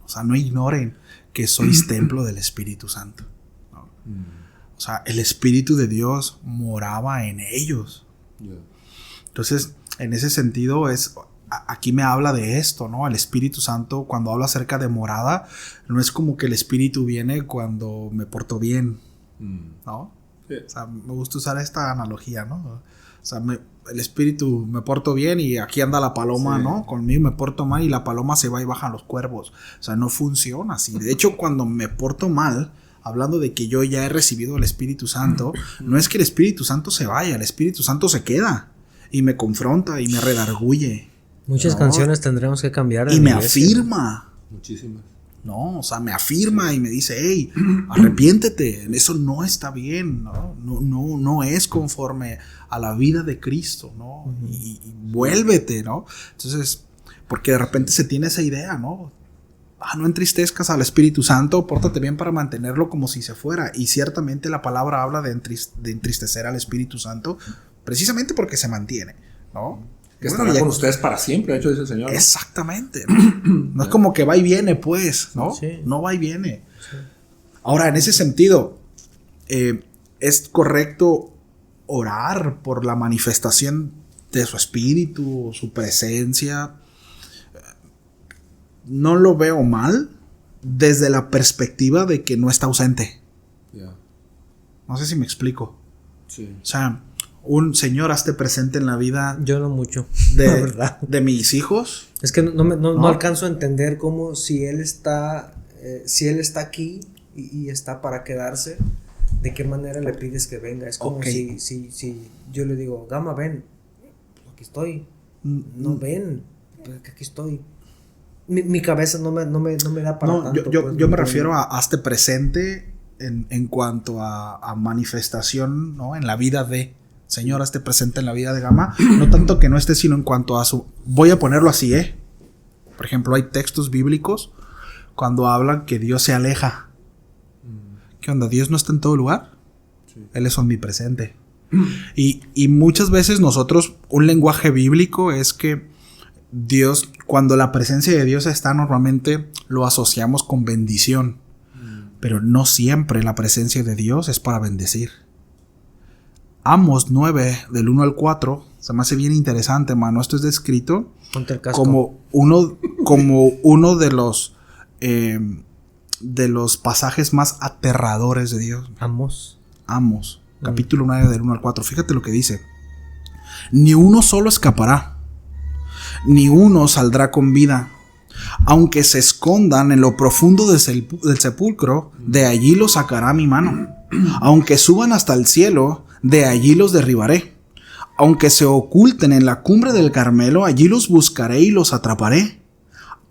o sea, no ignoren que sois templo del Espíritu Santo, ¿no? O sea, el Espíritu de Dios moraba en ellos. Yeah. Entonces, en ese sentido, aquí me habla de esto, ¿no? El Espíritu Santo, cuando habla acerca de morada, no es como que el Espíritu viene cuando me porto bien, ¿no? Sí. O sea, me gusta usar esta analogía, ¿no? O sea, el Espíritu me porto bien y aquí anda la paloma, Sí. ¿no? Conmigo me porto mal y la paloma se va y bajan los cuervos. O sea, no funciona así. De hecho, cuando me porto mal, hablando de que yo ya he recibido el Espíritu Santo, no es que el Espíritu Santo se vaya, el Espíritu Santo se queda y me confronta y me redarguye. Muchas ¿no? canciones tendremos que cambiar. Y en me la iglesia. afirma. Muchísimas. No, o sea, me afirma y me dice, hey, arrepiéntete, eso no está bien, ¿no? No es conforme a la vida de Cristo, ¿no? Y vuélvete, ¿no? Entonces, porque de repente se tiene esa idea, ¿no? No entristezcas al Espíritu Santo, pórtate bien para mantenerlo como si se fuera. Y ciertamente la palabra habla de entristecer al Espíritu Santo, precisamente porque se mantiene, ¿no? Que estará con ustedes para siempre, de hecho, dice el Señor, ¿no? Exactamente. No es como que va y viene, pues, ¿no? Sí. No va y viene. Sí. Ahora, en ese sentido, ¿es correcto orar por la manifestación de su espíritu, su presencia? No lo veo mal, desde la perspectiva de que no está ausente. Yeah. No sé si me explico. Sí. O sea, un Señor, hazte presente en la vida Yo no mucho, la verdad. de mis hijos. Es que no ¿No? alcanzo a entender cómo si él está aquí y está para quedarse, ¿de qué manera le pides que venga? Es como si yo le digo, Gama, ven, aquí estoy. No, ven, pues aquí estoy. Mi cabeza no me da para tanto. Yo me refiero a hazte presente en cuanto a manifestación, ¿no? En la vida de Señor, hazte presente en la vida de Gama. No tanto que no esté, sino en cuanto a su... Voy a ponerlo así, Por ejemplo, hay textos bíblicos cuando hablan que Dios se aleja. ¿Qué onda? ¿Dios no está en todo lugar? Sí. Él es omnipresente. Y muchas veces nosotros, un lenguaje bíblico es que Dios, cuando la presencia de Dios está, normalmente lo asociamos con bendición. Pero no siempre la presencia de Dios es para bendecir. Amos 9, del 1 al 4, se me hace bien interesante, mano. Esto es descrito Ponte el casco. como uno de los pasajes más aterradores de Dios. Amos. Capítulo 9, del 1 al 4. Fíjate lo que dice. Ni uno solo escapará, ni uno saldrá con vida. Aunque se escondan en lo profundo del sepulcro, de allí los sacará mi mano. Aunque suban hasta el cielo, de allí los derribaré. Aunque se oculten en la cumbre del Carmelo, allí los buscaré y los atraparé.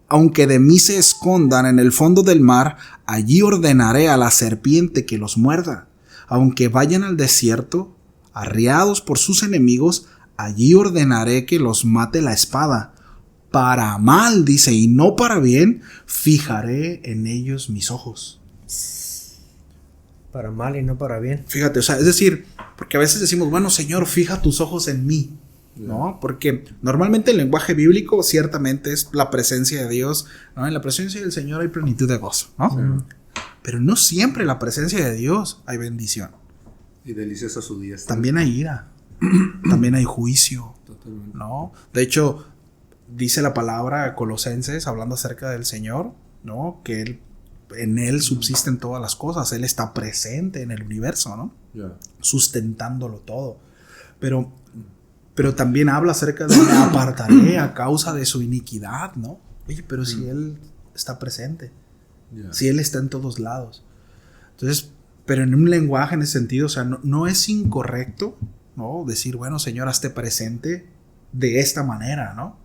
Aunque de mí se escondan en el fondo del mar, allí ordenaré a la serpiente que los muerda. Aunque vayan al desierto, arriados por sus enemigos, allí ordenaré que los mate la espada. Para mal, dice, y no para bien, fijaré en ellos mis ojos. Para mal y no para bien. Fíjate, o sea, es decir, porque a veces decimos, bueno, Señor, fija tus ojos en mí, ¿no? Porque normalmente el lenguaje bíblico ciertamente es la presencia de Dios, ¿no? En la presencia del Señor hay plenitud de gozo, ¿no? Sí. Pero no siempre en la presencia de Dios hay bendición. Y delicias a su diestra. También hay ira, también hay juicio, Totalmente. ¿no? De hecho, dice la palabra Colosenses, hablando acerca del Señor, ¿no? Que en Él subsisten todas las cosas. Él está presente en el universo, ¿no? Yeah. Sustentándolo todo. Pero también habla acerca de me apartaré a causa de su iniquidad, ¿no? Oye, pero si Él está presente. Yeah. Si Él está en todos lados. Entonces, pero en un lenguaje en ese sentido, o sea, no es incorrecto, ¿no? Decir, bueno, Señor, hazte presente de esta manera, ¿no?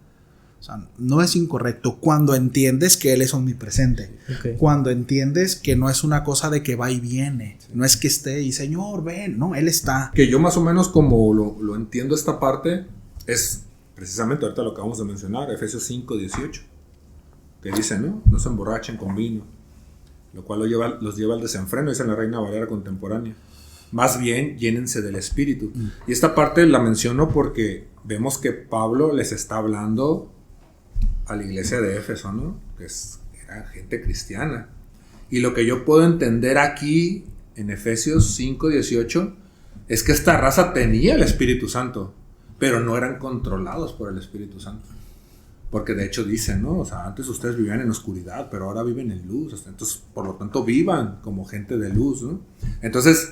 O sea, no es incorrecto cuando entiendes que Él es omnipresente. Okay. Cuando entiendes que no es una cosa de que va y viene. Sí. No es que esté y Señor, ven. No, Él está. Que yo más o menos como lo entiendo esta parte es precisamente ahorita lo que acabamos de mencionar, Efesios 5, 18. Que dice, ¿no? No se emborrachen con vino, lo cual los lleva al desenfreno, dice la Reina Valera contemporánea. Más bien, llénense del Espíritu. Y esta parte la menciono porque vemos que Pablo les está hablando a la iglesia de Éfeso, ¿no? Que era gente cristiana. Y lo que yo puedo entender aquí en Efesios 5:18 es que esta raza tenía el Espíritu Santo, pero no eran controlados por el Espíritu Santo. Porque de hecho dicen, ¿no? O sea, antes ustedes vivían en oscuridad, pero ahora viven en luz. Entonces, por lo tanto, vivan como gente de luz, ¿no? Entonces,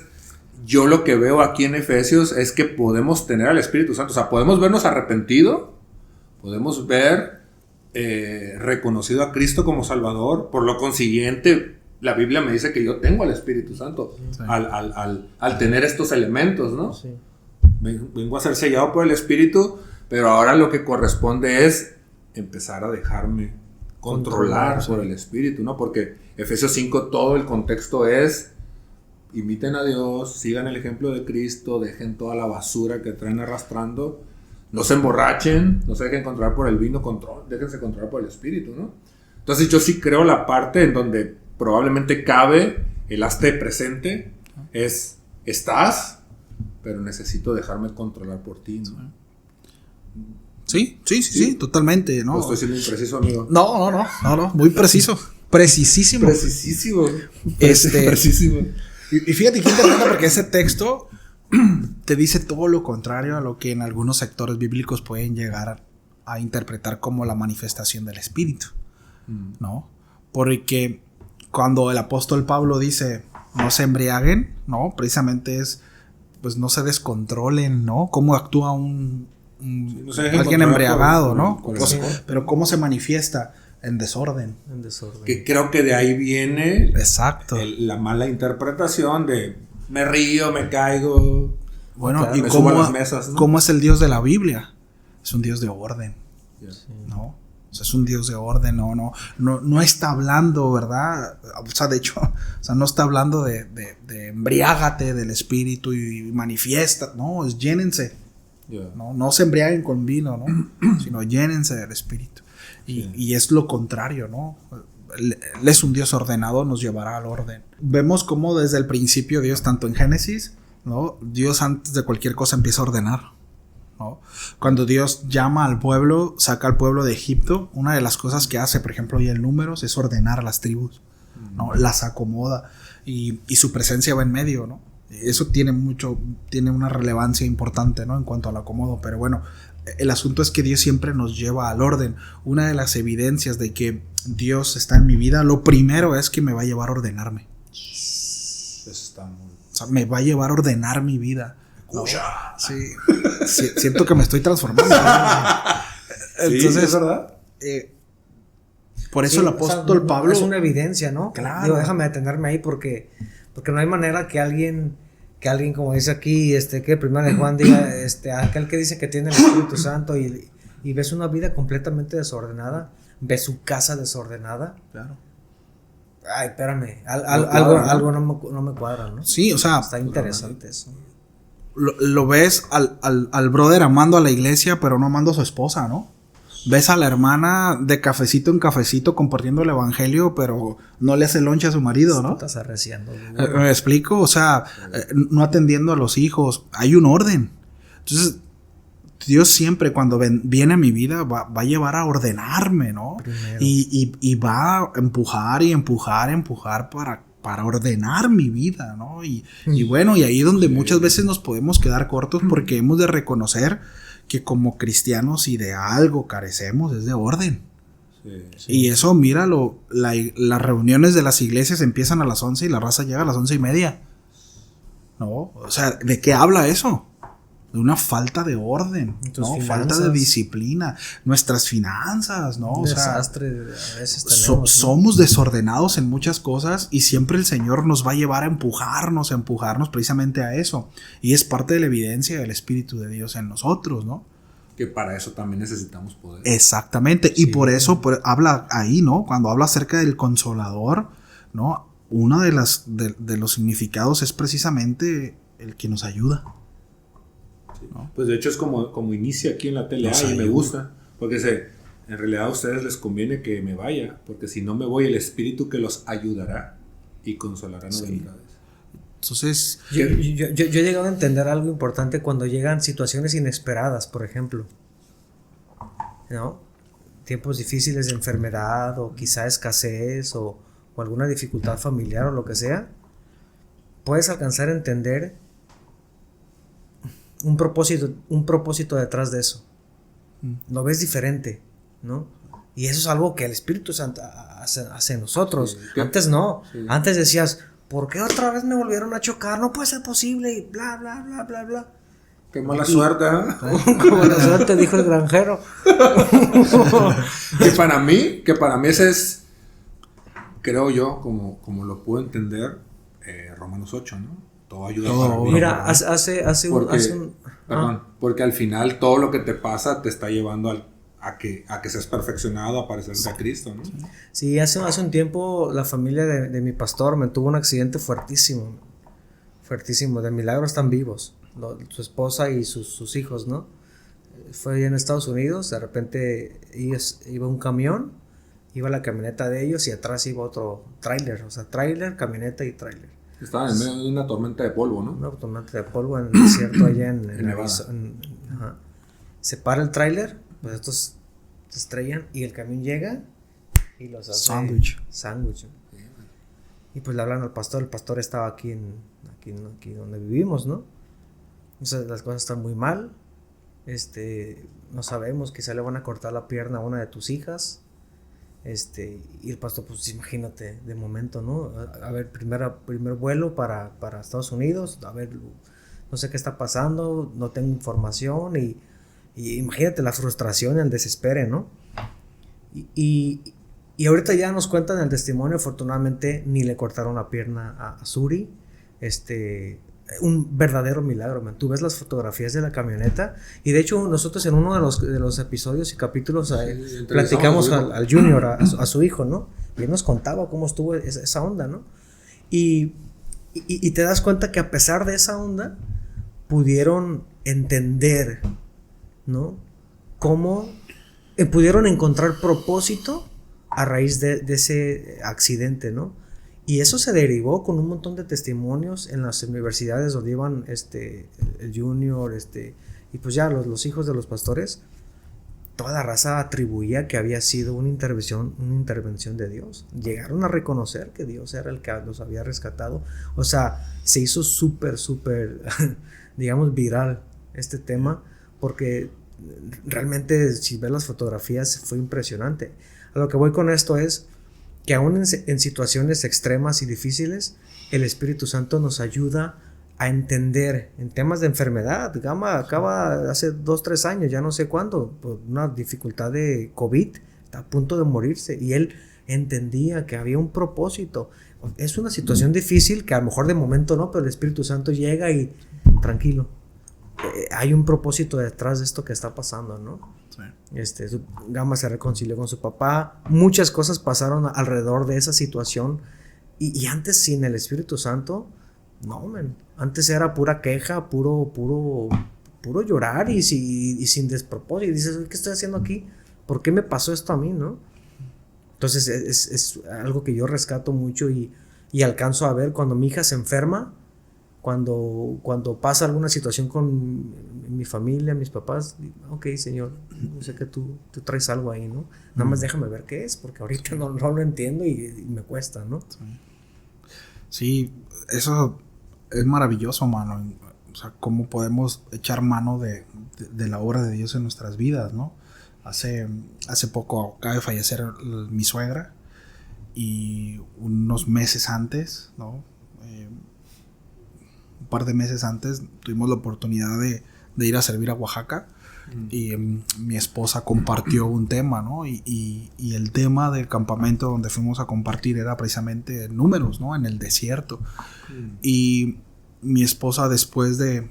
yo lo que veo aquí en Efesios es que podemos tener al Espíritu Santo. O sea, podemos vernos arrepentidos, podemos ver reconocido a Cristo como Salvador. Por lo consiguiente, la Biblia me dice que yo tengo al Espíritu Santo, sí. al tener estos elementos, ¿no? Sí. Vengo a ser sellado por el Espíritu, pero ahora lo que corresponde es empezar a dejarme controlar por el Espíritu, ¿no? Porque Efesios 5, todo el contexto es: imiten a Dios, sigan el ejemplo de Cristo, dejen toda la basura que traen arrastrando, no se emborrachen, no se dejen controlar por el vino, déjense controlar por el Espíritu, ¿no? Entonces yo sí creo la parte en donde probablemente cabe el hazte presente, es estás, pero necesito dejarme controlar por ti, ¿no? Sí, totalmente, ¿no? ¿O estoy siendo impreciso, amigo? No, muy preciso. Precisísimo. Precisísimo. Precisísimo. Y fíjate qué interesante, porque ese texto te dice todo lo contrario a lo que en algunos sectores bíblicos pueden llegar a interpretar como la manifestación del Espíritu, ¿no? Porque cuando el apóstol Pablo dice no se embriaguen, ¿no? Precisamente es, pues no se descontrolen, ¿no? Cómo actúa No se dejen alguien controlar embriagado, por- ¿no? por Pues, el alcohol. pero cómo se manifiesta en desorden. En desorden. Que creo que de ahí viene Exacto. la mala interpretación de me río, me caigo. Bueno, Claro. ¿y Me subo a cómo, las mesas, ¿no? cómo es el Dios de la Biblia? Es un Dios de orden, Sí. ¿no? O sea, es un Dios de orden, no está hablando, ¿verdad? O sea, de hecho, o sea, no está hablando de embriágate del espíritu y manifiesta, no, es llénense, Yeah. no se embriaguen con vino, ¿no? Sino llénense del espíritu. Y es lo contrario, ¿no? Él es un Dios ordenado, nos llevará al orden. Vemos cómo desde el principio Dios, tanto en Génesis, ¿no? Dios antes de cualquier cosa empieza a ordenar, ¿no? Cuando Dios llama al pueblo, saca al pueblo de Egipto, una de las cosas que hace, por ejemplo, hoy en Números, es ordenar a las tribus, ¿no? Las acomoda y su presencia va en medio, ¿no? Eso tiene una relevancia importante, ¿no? En cuanto al acomodo, pero bueno, el asunto es que Dios siempre nos lleva al orden. Una de las evidencias de que Dios está en mi vida, lo primero es que me va a llevar a ordenarme. Eso está muy... O sea, me va a llevar a ordenar mi vida. ¿No? Sí, siento que me estoy transformando. Entonces, sí, es verdad. Por eso Sí, el o sea, apóstol Pablo... es una evidencia, ¿no? Claro. Digo, déjame detenerme ahí porque no hay manera que alguien, como dice aquí, que primero de Juan diga, aquel que dice que tiene el Espíritu Santo y ves una vida completamente desordenada, ves su casa desordenada. Claro. Ay, espérame, cuadra, ¿no? algo no me cuadra, ¿no? Sí, o sea, Está interesante eso. lo ves al brother amando a la iglesia, pero no amando a su esposa, ¿no? Ves a la hermana de cafecito en cafecito compartiendo el evangelio, pero no le hace lonche a su marido, ¿no? Estás arreciando. ¿Me explico? O sea, no atendiendo a los hijos. Hay un orden. Entonces, Dios siempre cuando viene a mi vida va a llevar a ordenarme, ¿no? Primero. Y va a empujar para ordenar mi vida, ¿no? Y bueno, y ahí es donde muchas veces nos podemos quedar cortos porque hemos de reconocer que como cristianos si de algo carecemos es de orden. Sí. Y eso, míralo, las reuniones de las iglesias empiezan a las 11 y la raza llega a las 11:30. ¿No? O sea, ¿de qué habla eso? De una falta de orden, Tus ¿no? finanzas. Falta de disciplina, nuestras finanzas, ¿no? Un O sea, desastre a veces tenemos, ¿no? somos desordenados en muchas cosas y siempre el Señor nos va a llevar a empujarnos precisamente a eso. Y es parte de la evidencia del Espíritu de Dios en nosotros, ¿no? Que para eso también necesitamos poder. Exactamente, y por eso habla ahí, ¿no? Cuando habla acerca del Consolador, ¿no? Uno de los significados es precisamente el que nos ayuda. ¿No? Pues de hecho es como inicia aquí en la tele Nos y me ayuda. gusta, porque en realidad a ustedes les conviene que me vaya, porque si no me voy el Espíritu que los ayudará y consolará no vendrá. Entonces, Yo he llegado a entender algo importante cuando llegan situaciones inesperadas, por ejemplo, ¿no? Tiempos difíciles de enfermedad o quizá escasez o alguna dificultad familiar o lo que sea, puedes alcanzar a entender un propósito detrás de eso. Lo ves diferente, ¿no? Y eso es algo que el Espíritu Santo hace en nosotros. Sí. Antes no. Sí. Antes decías, ¿por qué otra vez me volvieron a chocar? No puede ser posible y bla, bla, bla, bla, bla. Qué mala suerte, ¿eh? Como la suerte dijo el granjero. que para mí ese es, creo yo, como lo puedo entender, Romanos 8, ¿no? Todo ayuda para mí. Mira, hace un... Porque al final todo lo que te pasa te está llevando a que seas perfeccionado, a parecerse a Cristo, ¿no? Sí, hace un tiempo la familia de mi pastor me tuvo un accidente fuertísimo. De milagro están vivos. Su esposa y sus hijos, ¿no? Fue allá en Estados Unidos, de repente iba un camión, iba la camioneta de ellos y atrás iba otro tráiler, o sea, tráiler, camioneta y tráiler. Estaban en medio de una tormenta de polvo, ¿no? Una tormenta de polvo en el desierto allá en Nevada. Ajá. Se para el tráiler, pues estos se estrellan y el camión llega y los hace sándwich. Y pues le hablan al pastor, el pastor estaba aquí donde vivimos, ¿no? Entonces las cosas están muy mal, no sabemos, quizá le van a cortar la pierna a una de tus hijas, Y el pastor, pues imagínate, de momento, ¿no? A ver, primer vuelo para Estados Unidos, a ver, no sé qué está pasando, no tengo información y imagínate la frustración, el desespero, ¿no? Y ahorita ya nos cuentan el testimonio, afortunadamente ni le cortaron la pierna a Suri, un verdadero milagro, man. Tú ves las fotografías de la camioneta y de hecho nosotros en uno de los episodios y capítulos platicamos al Junior, a su hijo, ¿no? Y él nos contaba cómo estuvo esa onda, ¿no? Y te das cuenta que a pesar de esa onda pudieron entender, ¿no? Cómo pudieron encontrar propósito a raíz de ese accidente, ¿no? Y eso se derivó con un montón de testimonios en las universidades donde iban el Junior, y pues ya los hijos de los pastores. Toda la raza atribuía que había sido una intervención de Dios. Llegaron a reconocer que Dios era el que los había rescatado. O sea, se hizo súper, digamos, viral este tema, porque realmente si ves las fotografías fue impresionante. A lo que voy con esto es que aún en situaciones extremas y difíciles, el Espíritu Santo nos ayuda a entender en temas de enfermedad. Gama acaba hace 2-3 años, ya no sé cuándo, por una dificultad de COVID, está a punto de morirse y él entendía que había un propósito. Es una situación difícil que a lo mejor de momento no, pero el Espíritu Santo llega y tranquilo, hay un propósito detrás de esto que está pasando, ¿no? Sí. Gama se reconcilió con su papá, muchas cosas pasaron alrededor de esa situación y antes sin el Espíritu Santo, no, man, antes era pura queja, puro llorar y sin despropósito, y dices, ¿qué estoy haciendo aquí? ¿Por qué me pasó esto a mí, no? Entonces es algo que yo rescato mucho y alcanzo a ver cuando mi hija se enferma, cuando pasa alguna situación con mi familia, mis papás, ok, Señor, yo sé que tú traes algo ahí, ¿no? Nada más déjame ver qué es, porque ahorita no lo entiendo y me cuesta, ¿no? Sí, eso es maravilloso, mano. O sea, cómo podemos echar mano de la obra de Dios en nuestras vidas, ¿no? Hace poco acaba de fallecer mi suegra y unos meses antes, ¿no? Un par de meses antes tuvimos la oportunidad de ir a servir a Oaxaca y mi esposa compartió un tema, ¿no? Y el tema del campamento donde fuimos a compartir era precisamente números, ¿no? En el desierto. Y mi esposa, después de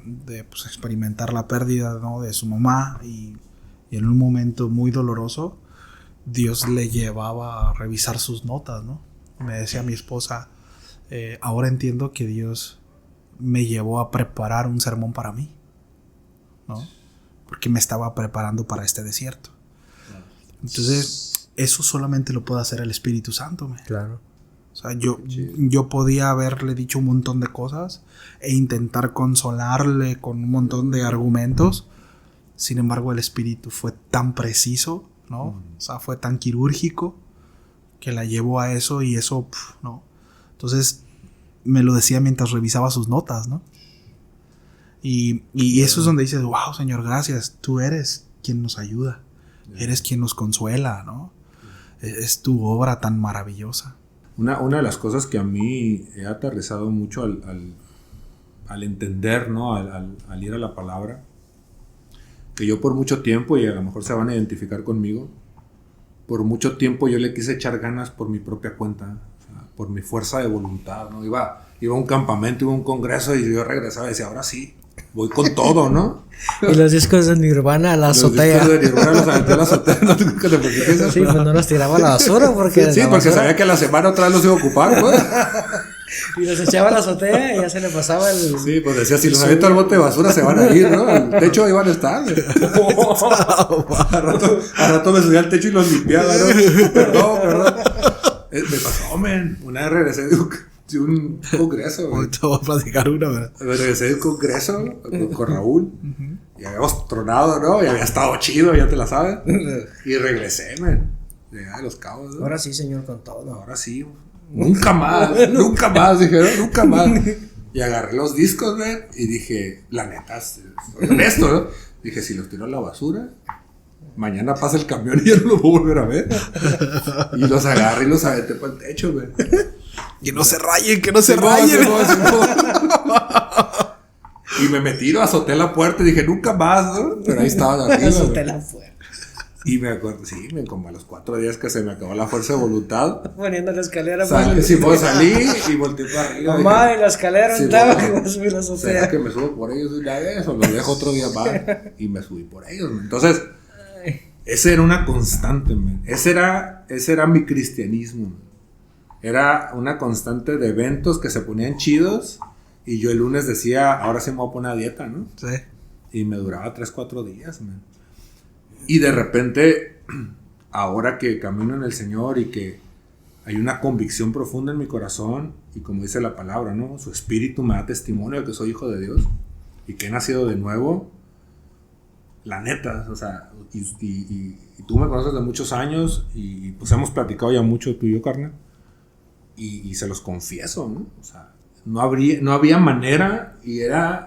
pues, experimentar la pérdida, ¿no? De su mamá y en un momento muy doloroso, Dios le llevaba a revisar sus notas, ¿no? Me decía mi esposa, ahora entiendo que Dios me llevó a preparar un sermón para mí, ¿no? Porque me estaba preparando para este desierto. Entonces, eso solamente lo puede hacer el Espíritu Santo, man. Claro. O sea, yo podía haberle dicho un montón de cosas e intentar consolarle con un montón de argumentos. Sin embargo, el Espíritu fue tan preciso, ¿no? O sea, fue tan quirúrgico que la llevó a eso y eso, ¿no? Entonces, me lo decía mientras revisaba sus notas, ¿no? Y eso es donde dices, wow, Señor, gracias. Tú eres quien nos ayuda. Eres quien nos consuela, ¿no? Es tu obra tan maravillosa. Una de las cosas que a mí he aterrizado mucho al entender, ¿no? Al ir a la palabra, que yo por mucho tiempo, y a lo mejor se van a identificar conmigo, por mucho tiempo yo le quise echar ganas por mi propia cuenta, o sea, por mi fuerza de voluntad, ¿no? Iba a un campamento, iba a un congreso y yo regresaba y decía, ahora sí, voy con todo, ¿no? Y los discos de Nirvana a la azotea. Los discos de Nirvana los aventé a la azotea. No, sí, pues no los tiraba a la basura porque... Sí, porque sabía que a la semana otra vez los iba a ocupar, pues. Y los echaba a la azotea y ya se le pasaba el... Sí, pues decía, si los aviento al bote de basura se van a ir, ¿no? Al techo iban a estar. A rato me subía al techo y los limpiaba, ¿no? Perdón. Me pasó, men. Una vez regresé de un congreso, güey. Ahorita voy a platicar una, ¿verdad? Regresé de un congreso con Raúl. Y habíamos tronado, ¿no? Y había estado chido, ya te la sabes. Y regresé, men. Llegué a Los Cabos, ¿no? Ahora sí, Señor, con todo. Ahora sí, nunca más, dijeron, nunca más. Y agarré los discos, man, y dije, la neta, soy honesto, ¿no? Dije, si los tiro a la basura, Mañana pasa el camión y ya no lo voy a volver a ver. Y los agarré y los aventé para el techo, güey. Que no se rayen, que no se rayen. Y me metí, azoté la puerta y dije, nunca más, ¿no? Pero ahí estaba arriba. Azoté la puerta. Y me acuerdo, sí, como a los 4 días que se me acabó la fuerza de voluntad. Poniendo la escalera. Sí, pues salí y volteé para arriba. Mamá, y la escalera sí, andaba bueno, que me subí la azotea. ¿Será que me subo por ellos una vez o los dejo otro día más? Y me subí por ellos, man. Entonces, esa era una constante, man. Ese era mi cristianismo, man. Era una constante de eventos que se ponían chidos. Y yo el lunes decía, ahora sí me voy a poner a dieta, ¿no? Sí. Y me duraba 3-4 días, man. Y de repente, ahora que camino en el Señor y que hay una convicción profunda en mi corazón, y como dice la palabra, ¿no? Su espíritu me da testimonio de que soy hijo de Dios y que he nacido de nuevo. La neta, o sea, y tú me conoces de muchos años y pues hemos platicado ya mucho tú y yo, carnal. Y se los confieso, ¿no? O sea, no había manera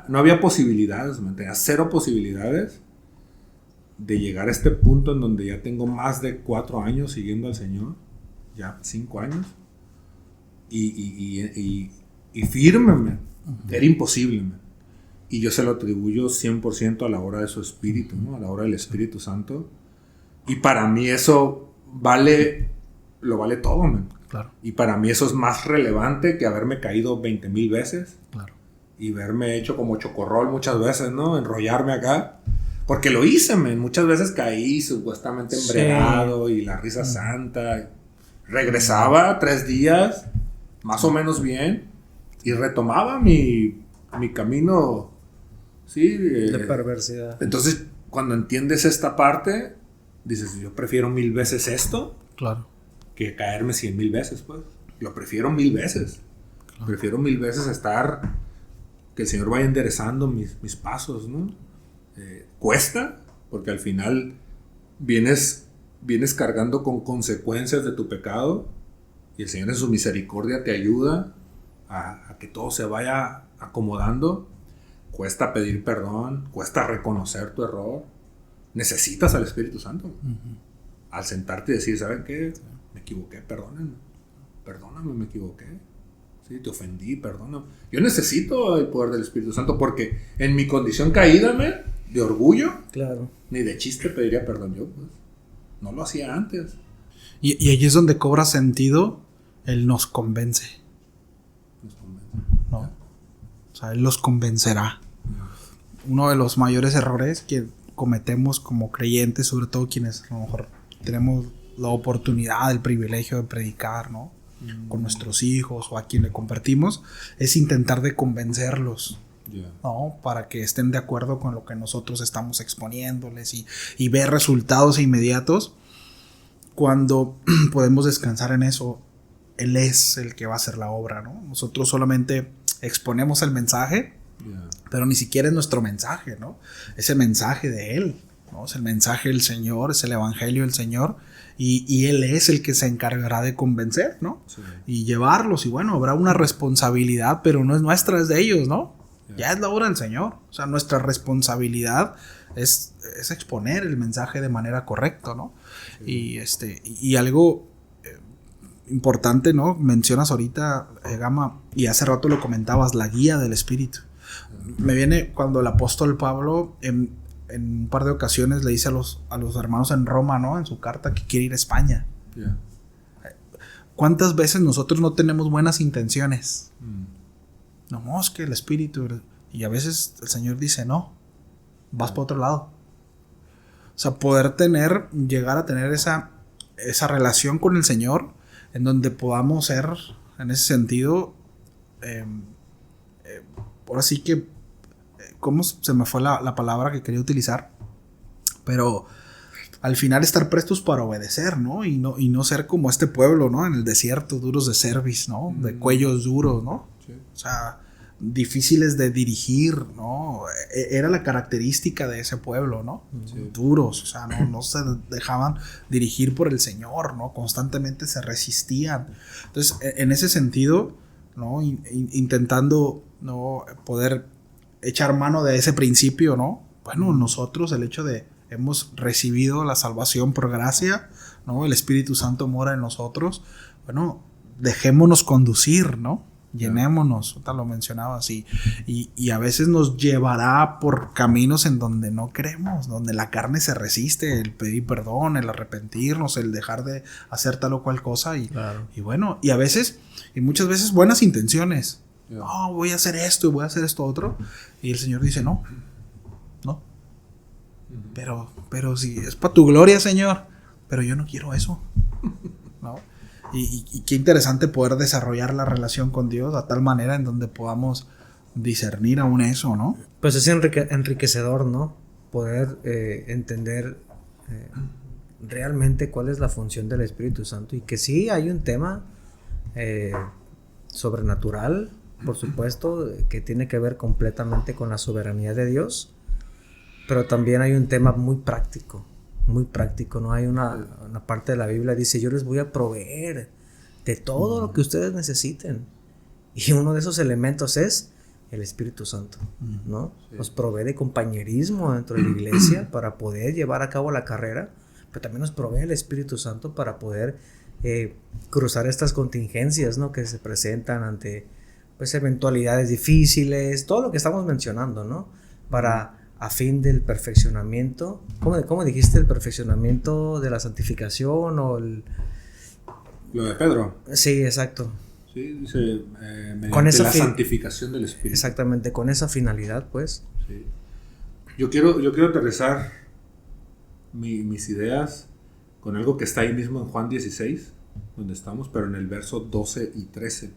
no había posibilidades, ¿me entiendes? 0 posibilidades de llegar a este punto en donde ya tengo más de 4 años siguiendo al Señor, ya 5 años, y firme, man. Era imposible, man. Y yo se lo atribuyo 100% a la obra de su Espíritu, ¿no? A la obra del Espíritu Santo. Y para mí eso lo vale todo, man. Claro. Y para mí eso es más relevante que haberme caído 20,000 veces. Claro. Y verme hecho como chocorrol muchas veces, ¿no? Enrollarme acá. Porque lo hice, man. Muchas veces caí supuestamente embriagado y la risa santa. Regresaba 3 días, más o menos bien, y retomaba mi camino, ¿sí? De perversidad. Entonces, cuando entiendes esta parte, dices, yo prefiero 1000 veces esto Claro. que caerme 100,000 veces, pues. Lo prefiero 1000 veces. Claro. Prefiero 1000 veces que el Señor vaya enderezando mis pasos, ¿no? Cuesta, porque al final vienes cargando con consecuencias de tu pecado y el Señor en su misericordia te ayuda a que todo se vaya acomodando. Cuesta pedir perdón, cuesta reconocer tu error. Necesitas al Espíritu Santo. Al sentarte y decir, ¿saben qué? Me equivoqué, perdóname, me equivoqué. Sí, te ofendí, perdóname. Yo necesito el poder del Espíritu Santo porque en mi condición caída, de orgullo, claro, ni de chiste pediría perdón yo, pues. No lo hacía antes. Y allí es donde cobra sentido el nos convence. ¿No? O sea, Él los convencerá. Uno de los mayores errores que cometemos como creyentes, sobre todo quienes a lo mejor tenemos la oportunidad, el privilegio de predicar, ¿no? Con nuestros hijos o a quien le compartimos, es intentar de convencerlos, ¿no? Para que estén de acuerdo con lo que nosotros estamos exponiéndoles y ver resultados inmediatos. Cuando podemos descansar en eso, Él es el que va a hacer la obra, ¿no? Nosotros solamente exponemos el mensaje, pero ni siquiera es nuestro mensaje, ¿no? Es el mensaje de Él, ¿no? Es el mensaje del Señor, es el evangelio del Señor, y Él es el que se encargará de convencer, ¿no? Sí. Y llevarlos, y bueno, habrá una responsabilidad, pero no es nuestra, es de ellos, ¿no? Ya es la obra del Señor. O sea, nuestra responsabilidad es exponer el mensaje de manera correcta, ¿no? Sí. Y algo importante, ¿no? Mencionas ahorita, Gama, y hace rato lo comentabas, la guía del Espíritu. Me viene cuando el apóstol Pablo en un par de ocasiones le dice a los hermanos en Roma, ¿no? En su carta que quiere ir a España. ¿Cuántas veces nosotros no tenemos buenas intenciones? No, es que el Espíritu... Y a veces el Señor dice, no, vas para otro lado. O sea, llegar a tener esa relación con el Señor en donde podamos ser, en ese sentido, ahora sí que, ¿cómo se me fue la palabra que quería utilizar? Pero al final estar prestos para obedecer, ¿no? Y no ser como este pueblo, ¿no? En el desierto, duros de cerviz, ¿no? De cuellos duros, ¿no? Sí. O sea, difíciles de dirigir, ¿no? Era la característica de ese pueblo, ¿no? Sí. Duros, o sea, no se dejaban dirigir por el Señor, ¿no? Constantemente se resistían. Entonces, en ese sentido, ¿no? Intentando, ¿no? Poder echar mano de ese principio, ¿no? Bueno, nosotros el hecho de hemos recibido la salvación por gracia, ¿no? El Espíritu Santo mora en nosotros. Bueno, dejémonos conducir, ¿no? Llenémonos, tal lo mencionaba así. Y a veces nos llevará por caminos en donde no queremos, donde la carne se resiste, el pedir perdón, el arrepentirnos, el dejar de hacer tal o cual cosa. Y bueno, y a veces, y muchas veces buenas intenciones. Oh, voy a hacer esto y voy a hacer esto otro. Y el Señor dice, no. Pero si es para tu gloria, Señor. Pero yo no quiero eso. ¿No? Y qué interesante poder desarrollar la relación con Dios a tal manera en donde podamos discernir aún eso, ¿no? Pues es enriquecedor, ¿no? Poder entender realmente cuál es la función del Espíritu Santo. Y que sí hay un tema sobrenatural, por supuesto, que tiene que ver completamente con la soberanía de Dios. Pero también hay un tema muy práctico, ¿no? Hay una parte de la Biblia dice, yo les voy a proveer de todo lo que ustedes necesiten. Y uno de esos elementos es el Espíritu Santo, ¿no? Nos provee de compañerismo dentro de la iglesia para poder llevar a cabo la carrera, pero también nos provee el Espíritu Santo para poder cruzar estas contingencias, ¿no? Que se presentan ante, pues, eventualidades difíciles, todo lo que estamos mencionando, ¿no? A fin del perfeccionamiento. ¿Cómo dijiste? ¿El perfeccionamiento de la santificación o el...? Lo de Pedro. Sí, exacto. Sí, dice, mediante con esa la santificación del Espíritu. Exactamente, con esa finalidad, pues. Sí. Yo quiero aterrizar mis ideas con algo que está ahí mismo en Juan 16, donde estamos, pero en el verso 12 y 13.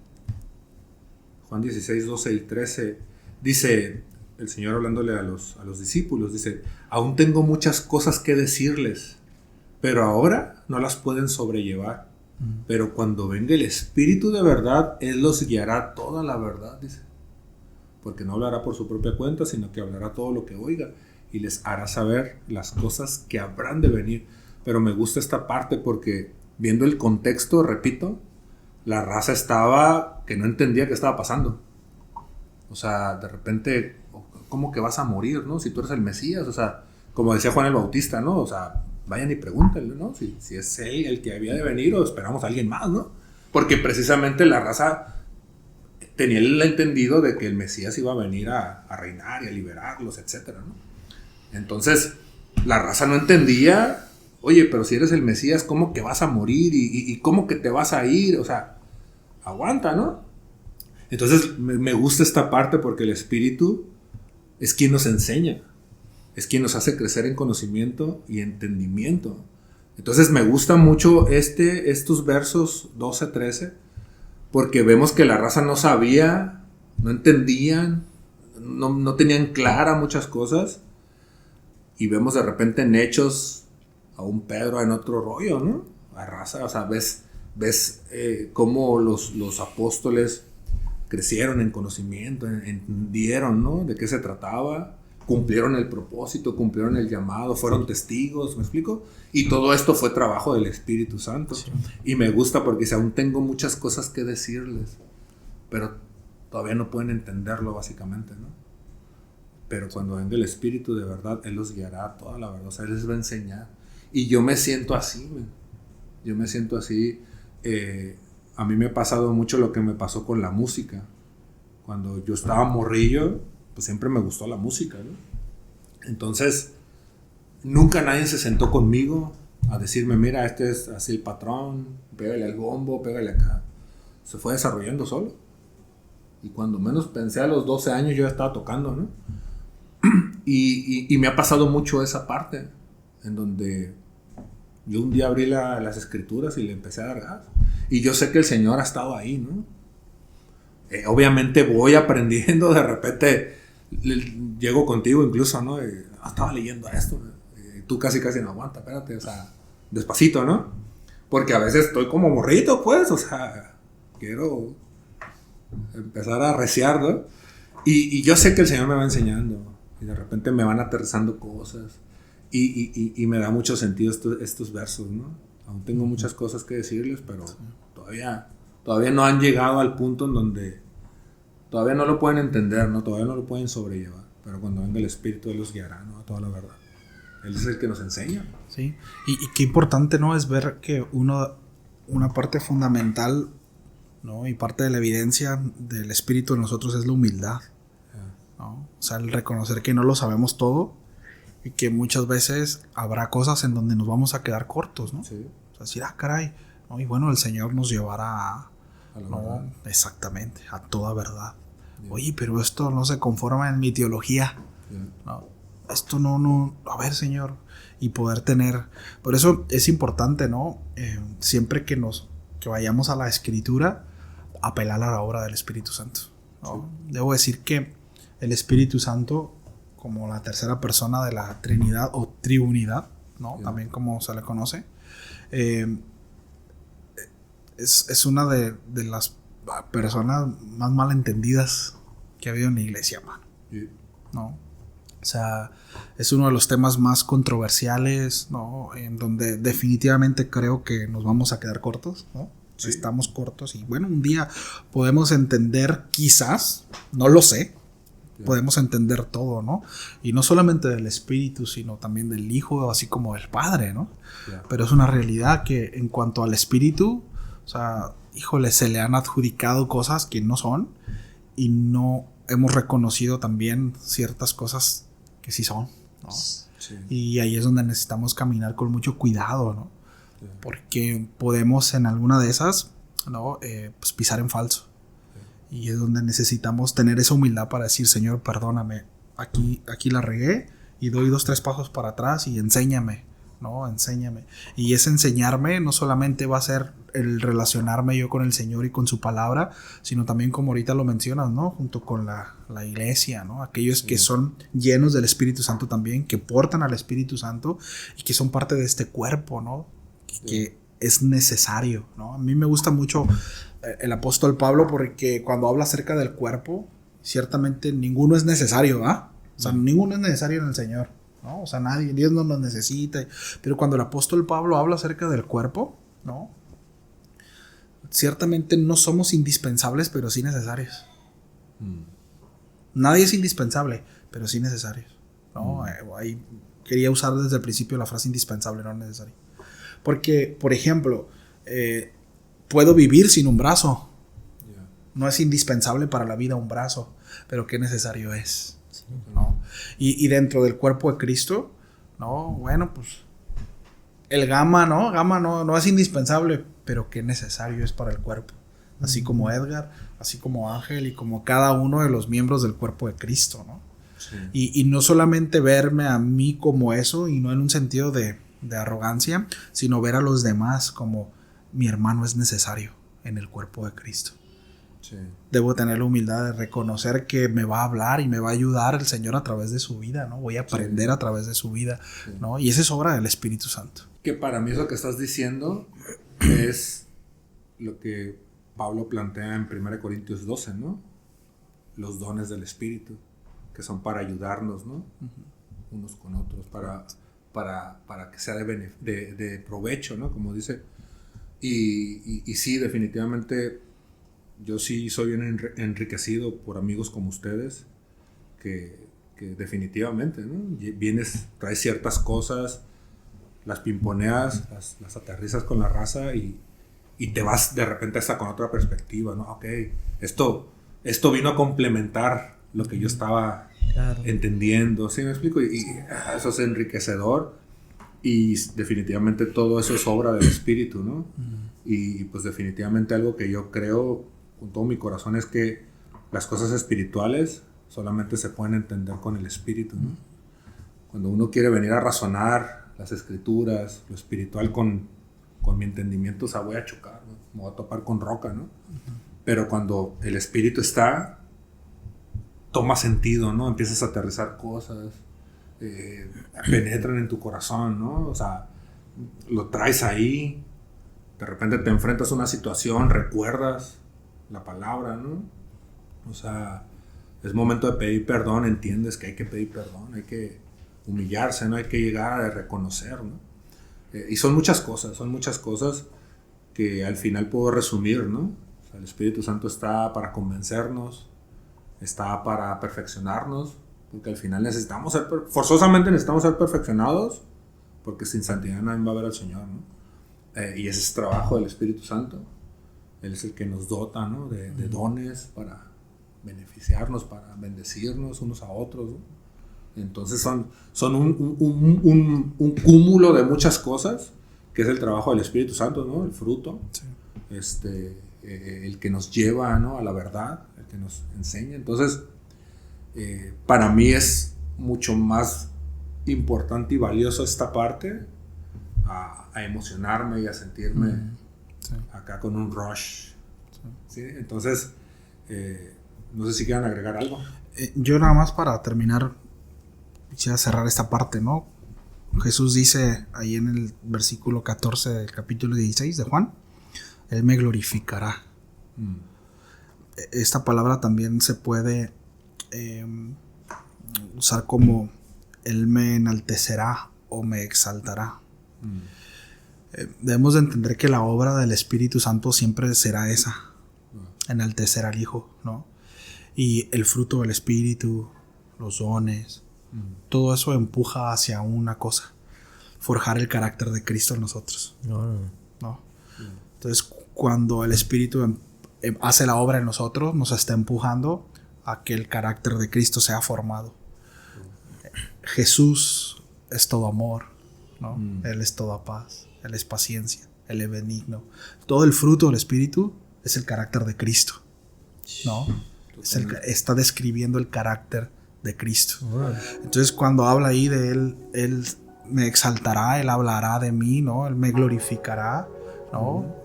Juan 16, 12 y 13 dice... El Señor hablándole a los discípulos, dice, aún tengo muchas cosas que decirles, pero ahora no las pueden sobrellevar. Pero cuando venga el Espíritu de verdad, Él los guiará toda la verdad, dice. Porque no hablará por su propia cuenta, sino que hablará todo lo que oiga y les hará saber las cosas que habrán de venir. Pero me gusta esta parte porque, viendo el contexto, repito, la raza estaba que no entendía qué estaba pasando. O sea, de repente... ¿Cómo que vas a morir, no? Si tú eres el Mesías, o sea, como decía Juan el Bautista, ¿no? O sea, vayan y pregúntenle, ¿no? Si es él el que había de venir o esperamos a alguien más, ¿no? Porque precisamente la raza tenía el entendido de que el Mesías iba a venir a reinar y a liberarlos, etcétera, ¿no? Entonces, la raza no entendía, oye, pero si eres el Mesías, ¿cómo que vas a morir? ¿Y cómo que te vas a ir? O sea, aguanta, ¿no? Entonces, me gusta esta parte porque el Espíritu es quien nos enseña, es quien nos hace crecer en conocimiento y entendimiento. Entonces me gusta mucho estos versos 12-13, porque vemos que la raza no sabía, no entendían, no tenían clara muchas cosas, y vemos de repente en Hechos a un Pedro en otro rollo, ¿no? La raza, o sea, ves cómo los apóstoles crecieron en conocimiento, entendieron, ¿no? De qué se trataba, cumplieron el propósito, cumplieron el llamado, fueron testigos, ¿me explico? Y todo esto fue trabajo del Espíritu Santo. Sí. Y me gusta porque dice, aún tengo muchas cosas que decirles, pero todavía no pueden entenderlo básicamente, ¿no? Pero cuando venga el Espíritu de verdad, Él los guiará a toda la verdad, o sea, Él les va a enseñar. Y yo me siento así, yo me siento así. A mí me ha pasado mucho lo que me pasó con la música. Cuando yo estaba morrillo, pues siempre me gustó la música, ¿no? Entonces, nunca nadie se sentó conmigo a decirme, mira, este es así el patrón, pégale al bombo, pégale acá. Se fue desarrollando solo. Y cuando menos pensé, a los 12 años yo ya estaba tocando, ¿no? Y me ha pasado mucho esa parte, en donde yo un día abrí las escrituras y le empecé a dar gas. Y yo sé que el Señor ha estado ahí, ¿no? Obviamente voy aprendiendo, de repente llego contigo incluso, ¿no? Estaba leyendo esto, ¿no? Tú casi no aguanta, espérate, o sea, despacito, ¿no? Porque a veces estoy como morrito, pues, o sea, quiero empezar a arreciar, ¿no? Y yo sé que el Señor me va enseñando, y de repente me van aterrizando cosas, y me da mucho sentido estos versos, ¿no? Aún tengo muchas cosas que decirles, pero todavía no han llegado al punto en donde todavía no lo pueden entender, ¿no? Todavía no lo pueden sobrellevar. Pero cuando venga el Espíritu, Él los guiará, ¿no? A toda la verdad. Él es el que nos enseña. Sí, y qué importante, ¿no? Es ver que una parte fundamental, ¿no? Y parte de la evidencia del Espíritu en nosotros es la humildad, ¿no? O sea, el reconocer que no lo sabemos todo y que muchas veces habrá cosas en donde nos vamos a quedar cortos, ¿no? Sí. O sea, decir, caray, ¿no? Y bueno, el Señor nos llevará A la ¿no? verdad. Exactamente, a toda verdad. Yeah. Oye, pero esto no se conforma en mi teología, Yeah. ¿no? Esto no, a ver, Señor, y poder tener, por eso es importante, ¿no? Siempre que vayamos a la Escritura, apelar a la obra del Espíritu Santo, ¿no? Sí. Debo decir que el Espíritu Santo, como la tercera persona de la Trinidad o Triunidad, ¿no? Yeah. También como se le conoce, es una de las personas más malentendidas que ha habido en la iglesia, mano. Yeah. ¿No? O sea, es uno de los temas más controversiales, ¿no? En donde definitivamente creo que nos vamos a quedar cortos, ¿no? Sí. Estamos cortos y bueno, un día podemos entender, quizás, no lo sé, podemos entender todo, ¿no? Y no solamente del Espíritu, sino también del Hijo, así como del Padre, ¿no? Yeah. Pero es una realidad que en cuanto al Espíritu, o sea, híjole, se le han adjudicado cosas que no son y no hemos reconocido también ciertas cosas que sí son, ¿no? Sí. Y ahí es donde necesitamos caminar con mucho cuidado, ¿no? Sí. Porque podemos en alguna de esas, ¿no? Pues pisar en falso. Sí. Y es donde necesitamos tener esa humildad para decir, Señor, perdóname, aquí la regué y doy 2, 3 pasos para atrás y enséñame, ¿no? Enséñame. Y ese enseñarme no solamente va a ser el relacionarme yo con el Señor y con su palabra, sino también, como ahorita lo mencionas, ¿no? Junto con la iglesia, ¿no? Aquellos que son llenos del Espíritu Santo también, que portan al Espíritu Santo y que son parte de este cuerpo, ¿no? Que es necesario, ¿no? A mí me gusta mucho el apóstol Pablo porque cuando habla acerca del cuerpo, ciertamente ninguno es necesario, ¿ah? O sea, ninguno es necesario en el Señor, ¿no? O sea, nadie, Dios no nos necesita. Pero cuando el apóstol Pablo habla acerca del cuerpo, ¿no? Ciertamente no somos indispensables, pero sí necesarios. Nadie es indispensable, pero sí necesarios, ¿no? Ahí quería usar desde el principio la frase indispensable, no necesario. Porque, por ejemplo, puedo vivir sin un brazo. No es indispensable para la vida un brazo, pero qué necesario es, ¿no? Y dentro del cuerpo de Cristo, ¿no? Bueno, pues el Gama no es indispensable, pero qué necesario es para el cuerpo. Así como Edgar, así como Ángel y como cada uno de los miembros del cuerpo de Cristo, ¿no? Sí. Y no solamente verme a mí como eso, y no en un sentido de arrogancia, sino ver a los demás como mi hermano es necesario en el cuerpo de Cristo. Sí. Debo tener la humildad de reconocer que me va a hablar y me va a ayudar el Señor a través de su vida, ¿no? Voy a aprender a través de su vida, ¿no? Y esa es obra del Espíritu Santo. Que para mí eso que estás diciendo es lo que Pablo plantea en 1 Corintios 12, ¿no? Los dones del Espíritu, que son para ayudarnos, ¿no? Unos con otros, para que sea de provecho, ¿no? Como dice. Y sí, definitivamente, yo sí soy bien enriquecido por amigos como ustedes, que definitivamente, ¿no? Traes ciertas cosas, las pimponeas, las aterrizas con la raza y te vas de repente hasta con otra perspectiva, ¿no? Ok, esto vino a complementar lo que yo estaba entendiendo, ¿sí me explico? Y eso es enriquecedor y definitivamente todo eso es obra del Espíritu, ¿no? Y pues definitivamente algo que yo creo con todo mi corazón es que las cosas espirituales solamente se pueden entender con el Espíritu, ¿no? Cuando uno quiere venir a razonar las Escrituras, lo espiritual con mi entendimiento, o sea, voy a chocar, ¿no? Me voy a topar con roca, ¿no? Pero cuando el Espíritu está, toma sentido, ¿no? Empiezas a aterrizar cosas, penetran en tu corazón, ¿no? O sea, lo traes ahí, de repente te enfrentas a una situación, recuerdas la palabra, ¿no? O sea, es momento de pedir perdón, entiendes que hay que pedir perdón, hay que humillarse, ¿no? Hay que llegar a reconocer, ¿no? Y son muchas cosas que al final puedo resumir, ¿no? O sea, el Espíritu Santo está para convencernos, está para perfeccionarnos, Porque al final necesitamos forzosamente necesitamos ser perfeccionados, porque sin santidad nadie va a ver al Señor, ¿no? Y ese es el trabajo del Espíritu Santo. Él es el que nos dota, ¿no? de dones para beneficiarnos, para bendecirnos unos a otros, ¿no? Entonces son un cúmulo de muchas cosas, que es el trabajo del Espíritu Santo, ¿no? El fruto, sí. El que nos lleva, ¿no? a la verdad, el que nos enseña. Entonces, para mí es mucho más importante y valioso esta parte a emocionarme y a sentirme sí. acá con un rush. Sí. ¿Sí? Entonces, no sé si quieran agregar algo. Yo nada más para terminar, quisiera cerrar esta parte, ¿no? Jesús dice ahí en el versículo 14 del capítulo 16 de Juan, Él me glorificará. Esta palabra también se puede usar como Él me enaltecerá o me exaltará. Debemos de entender que la obra del Espíritu Santo siempre será esa, enaltecer al Hijo, ¿no? Y el fruto del Espíritu, los dones, todo eso empuja hacia una cosa: forjar el carácter de Cristo en nosotros. ¿No? Entonces, cuando el Espíritu hace la obra en nosotros, nos está empujando a que el carácter de Cristo sea formado. Jesús es todo amor, ¿no? Él es toda paz, Él es paciencia, Él es benigno. Todo el fruto del Espíritu es el carácter de Cristo, ¿no? Está describiendo el carácter de Cristo. Entonces, cuando habla ahí de Él me exaltará, Él hablará de mí, ¿no? Él me glorificará, ¿no?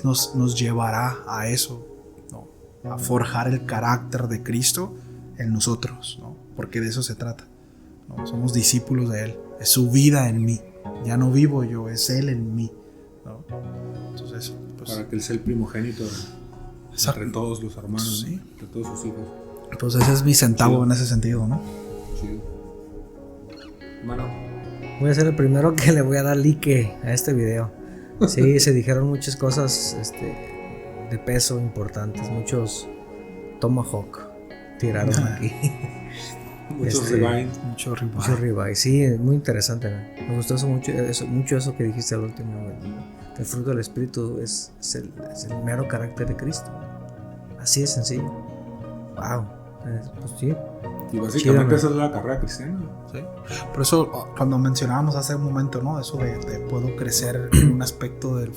Nos llevará a eso, ¿no? A forjar el carácter de Cristo en nosotros, ¿no? Porque de eso se trata, ¿no? Somos discípulos de Él, es su vida en mí, ya no vivo yo, es Él en mí, ¿no? Entonces, pues, para que Él sea el primogénito entre todos los hermanos, sí. Entre todos sus hijos. Pues ese es mi centavo, sí. En ese sentido, ¿no? Sí. Bueno, voy a ser el primero que le voy a dar like a este video. Sí, se dijeron muchas cosas de peso importantes, muchos tomahawk tiraron aquí. Muchos ribeye. Mucho ribeye, sí, muy interesante, ¿no? Me gustó mucho eso que dijiste al último. El fruto del Espíritu es el mero carácter de Cristo. Así de sencillo. Wow. Pues sí. Y básicamente esa es la carrera cristiana. Sí. Por eso, cuando mencionábamos hace un momento, ¿no? Eso de puedo crecer en un aspecto del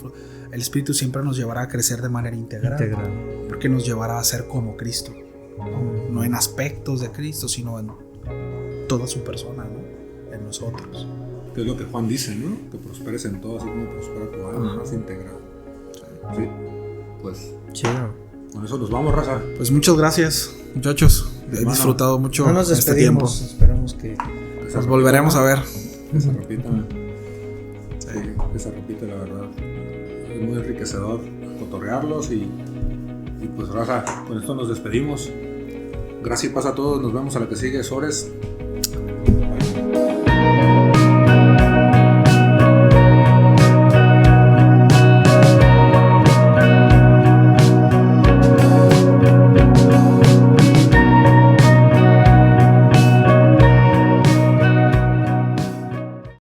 el Espíritu siempre nos llevará a crecer de manera integral. Porque nos llevará a ser como Cristo. No en aspectos de Cristo, sino en toda su persona, ¿no? En nosotros. Que es lo que Juan dice, ¿no? Que prosperes en todo, así como prospera tu alma, más integrado. Sí. Pues. Chido. Con eso nos vamos, raza. Pues muchas gracias, muchachos. He disfrutado mucho este tiempo. Esperamos que nos volveremos a ver. Que se repita. Sí, que se repita, la verdad. Es muy enriquecedor cotorrearlos y pues, raza, con esto nos despedimos. Gracias y paz a todos. Nos vemos a la que sigue. Sores.